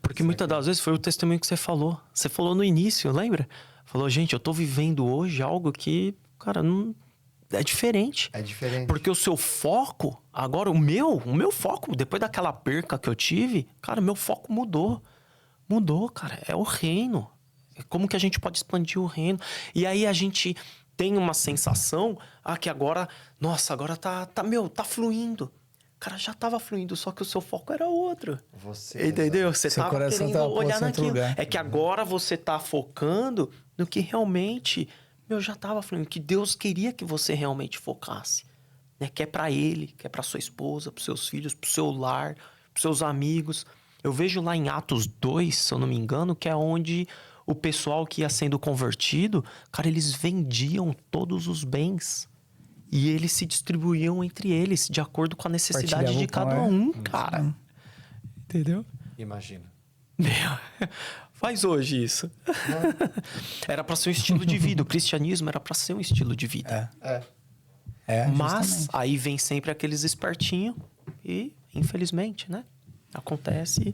Porque muitas das vezes foi o testemunho que você falou. Você falou no início, lembra? Falou, gente, eu tô vivendo hoje algo que, cara, não... É diferente. É diferente. Porque o seu foco, agora o meu foco, depois daquela perca que eu tive, cara, meu foco mudou. Mudou, cara. É o reino. Como que a gente pode expandir o reino? E aí a gente tem uma sensação, que agora, nossa, agora tá fluindo. Cara, já tava fluindo, só que o seu foco era outro. Você, entendeu? Você Seu tava coração querendo tava olhar posto em outro naquilo. lugar. É que agora você tá focando no que realmente, já tava fluindo, que Deus queria que você realmente focasse. Né? Que é pra Ele, que é pra sua esposa, pros seus filhos, pro seu lar, pros seus amigos. Eu vejo lá em Atos 2, se eu não me engano, que é onde o pessoal que ia sendo convertido, cara, eles vendiam todos os bens. E eles se distribuíam entre eles, de acordo com a necessidade de cada um, cara. Entendeu? Imagina. Faz hoje isso. Era pra ser um estilo de vida. O cristianismo era pra ser um estilo de vida. Mas Justamente. aí vem sempre aqueles espertinhos e, infelizmente, né? Acontece.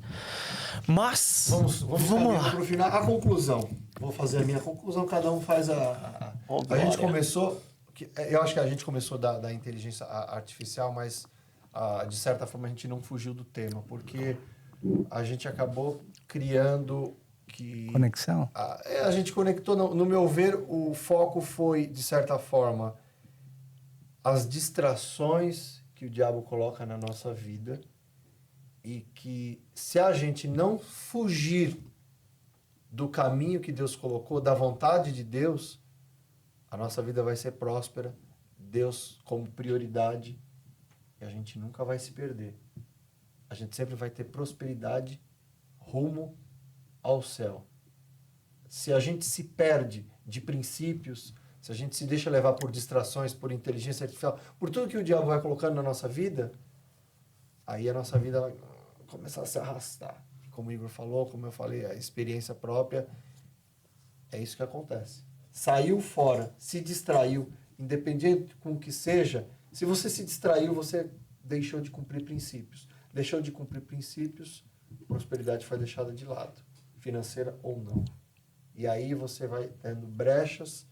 Mas vamos lá. Pro final, a conclusão. Vou fazer a minha conclusão, cada um faz a gente começou... Eu acho que a gente começou da inteligência artificial, mas de certa forma a gente não fugiu do tema, porque a gente acabou criando que... Conexão? A gente conectou, no meu ver, o foco foi, de certa forma, as distrações que o diabo coloca na nossa vida, e que se a gente não fugir do caminho que Deus colocou, da vontade de Deus, a nossa vida vai ser próspera, Deus como prioridade, e a gente nunca vai se perder. A gente sempre vai ter prosperidade rumo ao céu. Se a gente se perde de princípios, se a gente se deixa levar por distrações, por inteligência artificial, por tudo que o diabo vai colocando na nossa vida, aí a nossa vida vai começar a se arrastar. Como o Igor falou, como eu falei, a experiência própria, é isso que acontece. Saiu fora, se distraiu, independente com o que seja, se você se distraiu, você deixou de cumprir princípios. Deixou de cumprir princípios, prosperidade foi deixada de lado, financeira ou não. E aí você vai tendo brechas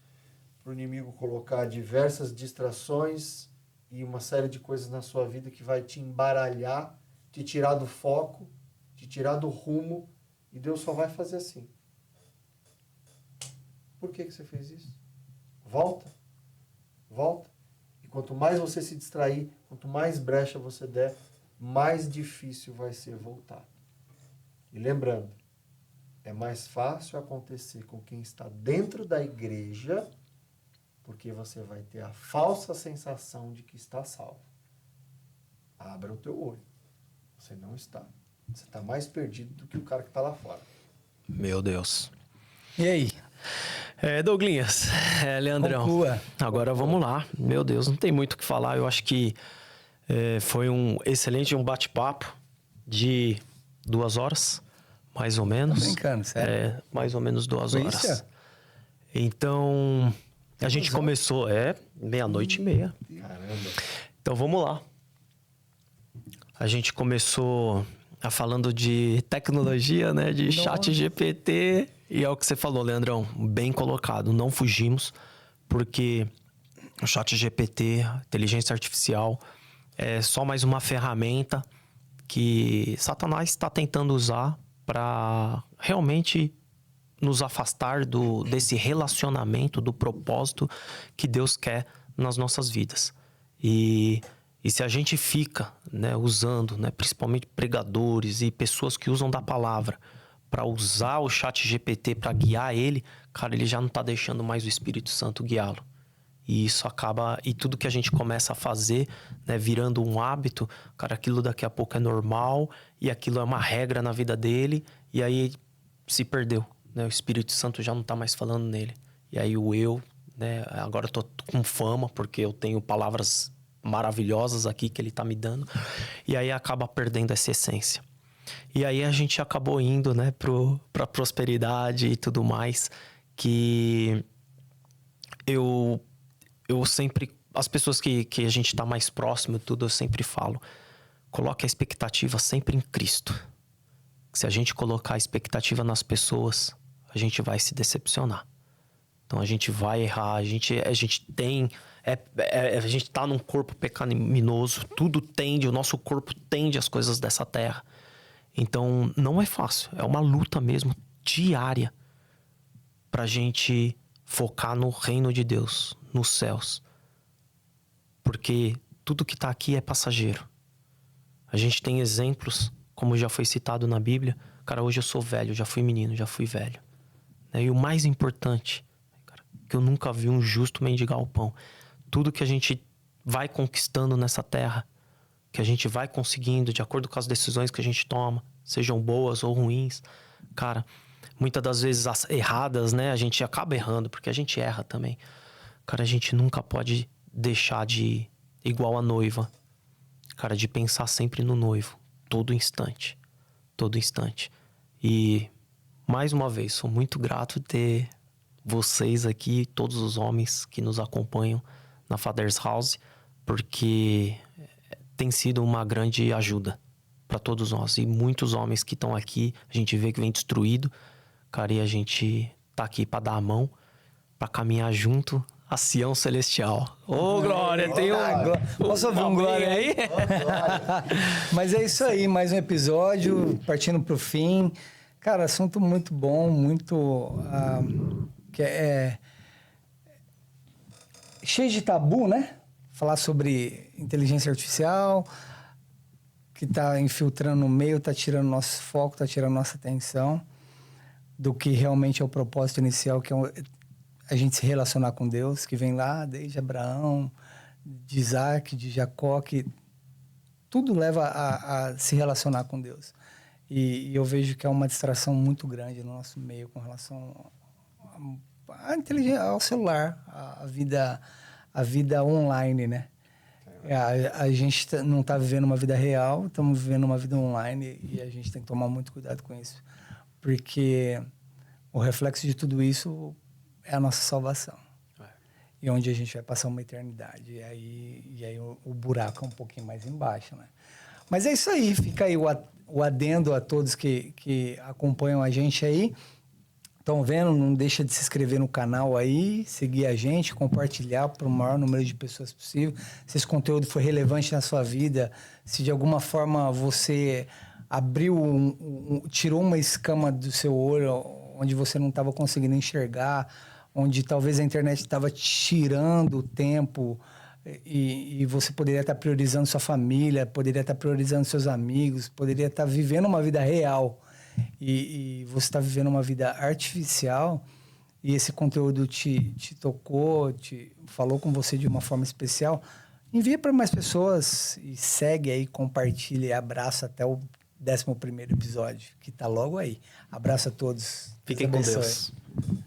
para o inimigo colocar diversas distrações e uma série de coisas na sua vida que vai te embaralhar, te tirar do foco, te tirar do rumo, e Deus só vai fazer assim. Por que você fez isso? Volta. Volta. E quanto mais você se distrair, quanto mais brecha você der, mais difícil vai ser voltar. E lembrando, é mais fácil acontecer com quem está dentro da igreja, porque você vai ter a falsa sensação de que está salvo. Abra o teu olho. Você não está. Você está mais perdido do que o cara que está lá fora. Meu Deus. E aí? Douglinhas, Leandrão. Conclua. Agora vamos lá. Meu Deus, não tem muito o que falar. Eu acho que foi um excelente bate-papo de 2 horas, mais ou menos. Tá brincando, sério? Mais ou menos 2 horas. Isso? Então, a gente começou, 00:30. Caramba. Então, vamos lá. A gente começou falando de tecnologia, né? De chat GPT. E é o que você falou, Leandrão. Bem colocado. Não fugimos, porque o chat GPT, inteligência artificial, é só mais uma ferramenta que Satanás está tentando usar para realmente nos afastar desse relacionamento, do propósito que Deus quer nas nossas vidas. E se a gente fica, né, usando, né, principalmente pregadores e pessoas que usam da palavra para usar o chat GPT para guiar ele, cara, ele já não está deixando mais o Espírito Santo guiá-lo. E isso acaba... E tudo que a gente começa a fazer, né, virando um hábito, cara, aquilo daqui a pouco é normal e aquilo é uma regra na vida dele e aí se perdeu, né? O Espírito Santo já não tá mais falando nele. E aí o eu, né, agora eu tô com fama porque eu tenho palavras maravilhosas aqui que ele tá me dando. E aí acaba perdendo essa essência. E aí a gente acabou indo, né, pra prosperidade e tudo mais, que eu sempre... As pessoas que a gente tá mais próximo e tudo, eu sempre falo, coloque a expectativa sempre em Cristo. Se a gente colocar a expectativa nas pessoas, a gente vai se decepcionar. Então a gente vai errar, a gente tá num corpo pecaminoso, tudo tende, o nosso corpo tende às coisas dessa terra. Então não é fácil, é uma luta mesmo, diária, pra gente focar no reino de Deus, nos céus. Porque tudo que tá aqui é passageiro. A gente tem exemplos, como já foi citado na Bíblia. Cara, hoje eu sou velho, já fui menino, já fui velho. E o mais importante, cara, que eu nunca vi um justo mendigar o pão. Tudo que a gente vai conquistando nessa terra, que a gente vai conseguindo de acordo com as decisões que a gente toma, sejam boas ou ruins, cara, muitas das vezes as erradas, né? A gente acaba errando, porque a gente erra também. Cara, a gente nunca pode deixar de, igual a noiva, cara, de pensar sempre no noivo, todo instante. Todo instante. E, mais uma vez, sou muito grato de ter vocês aqui, todos os homens que nos acompanham na Father's House, porque tem sido uma grande ajuda para todos nós. E muitos homens que estão aqui, a gente vê que vem destruído, cara, e a gente tá aqui para dar a mão, para caminhar junto a Sião Celestial. Ô, Glória, tem um... Posso ouvir um glória aí? Mas é isso aí, mais um episódio, partindo pro fim. Cara, assunto muito bom, muito... que é cheio de tabu, né? Falar sobre inteligência artificial, que tá infiltrando no meio, tá tirando nosso foco, tá tirando nossa atenção do que realmente é o propósito inicial, que é a gente se relacionar com Deus, que vem lá desde Abraão, de Isaac, de Jacó, que tudo leva a se relacionar com Deus. E eu vejo que é uma distração muito grande no nosso meio com relação à inteligência, ao celular, a vida online, né? A gente não está vivendo uma vida real, estamos vivendo uma vida online e a gente tem que tomar muito cuidado com isso, porque o reflexo de tudo isso é a nossa salvação. E onde a gente vai passar uma eternidade. E aí o buraco é um pouquinho mais embaixo, né? Mas é isso aí. Fica aí o adendo a todos que acompanham a gente aí. Estão vendo? Não deixa de se inscrever no canal aí, seguir a gente, compartilhar para o maior número de pessoas possível. Se esse conteúdo foi relevante na sua vida, se de alguma forma você abriu, tirou uma escama do seu olho onde você não estava conseguindo enxergar, onde talvez a internet estava tirando o tempo e você poderia estar priorizando sua família, poderia estar priorizando seus amigos, poderia estar vivendo uma vida real e você está vivendo uma vida artificial e esse conteúdo te tocou, te falou com você de uma forma especial, envia para mais pessoas e segue aí, compartilha e abraça até o 11º episódio, que tá logo aí. Abraço a todos. Fiquem Deus com abençoe. Deus.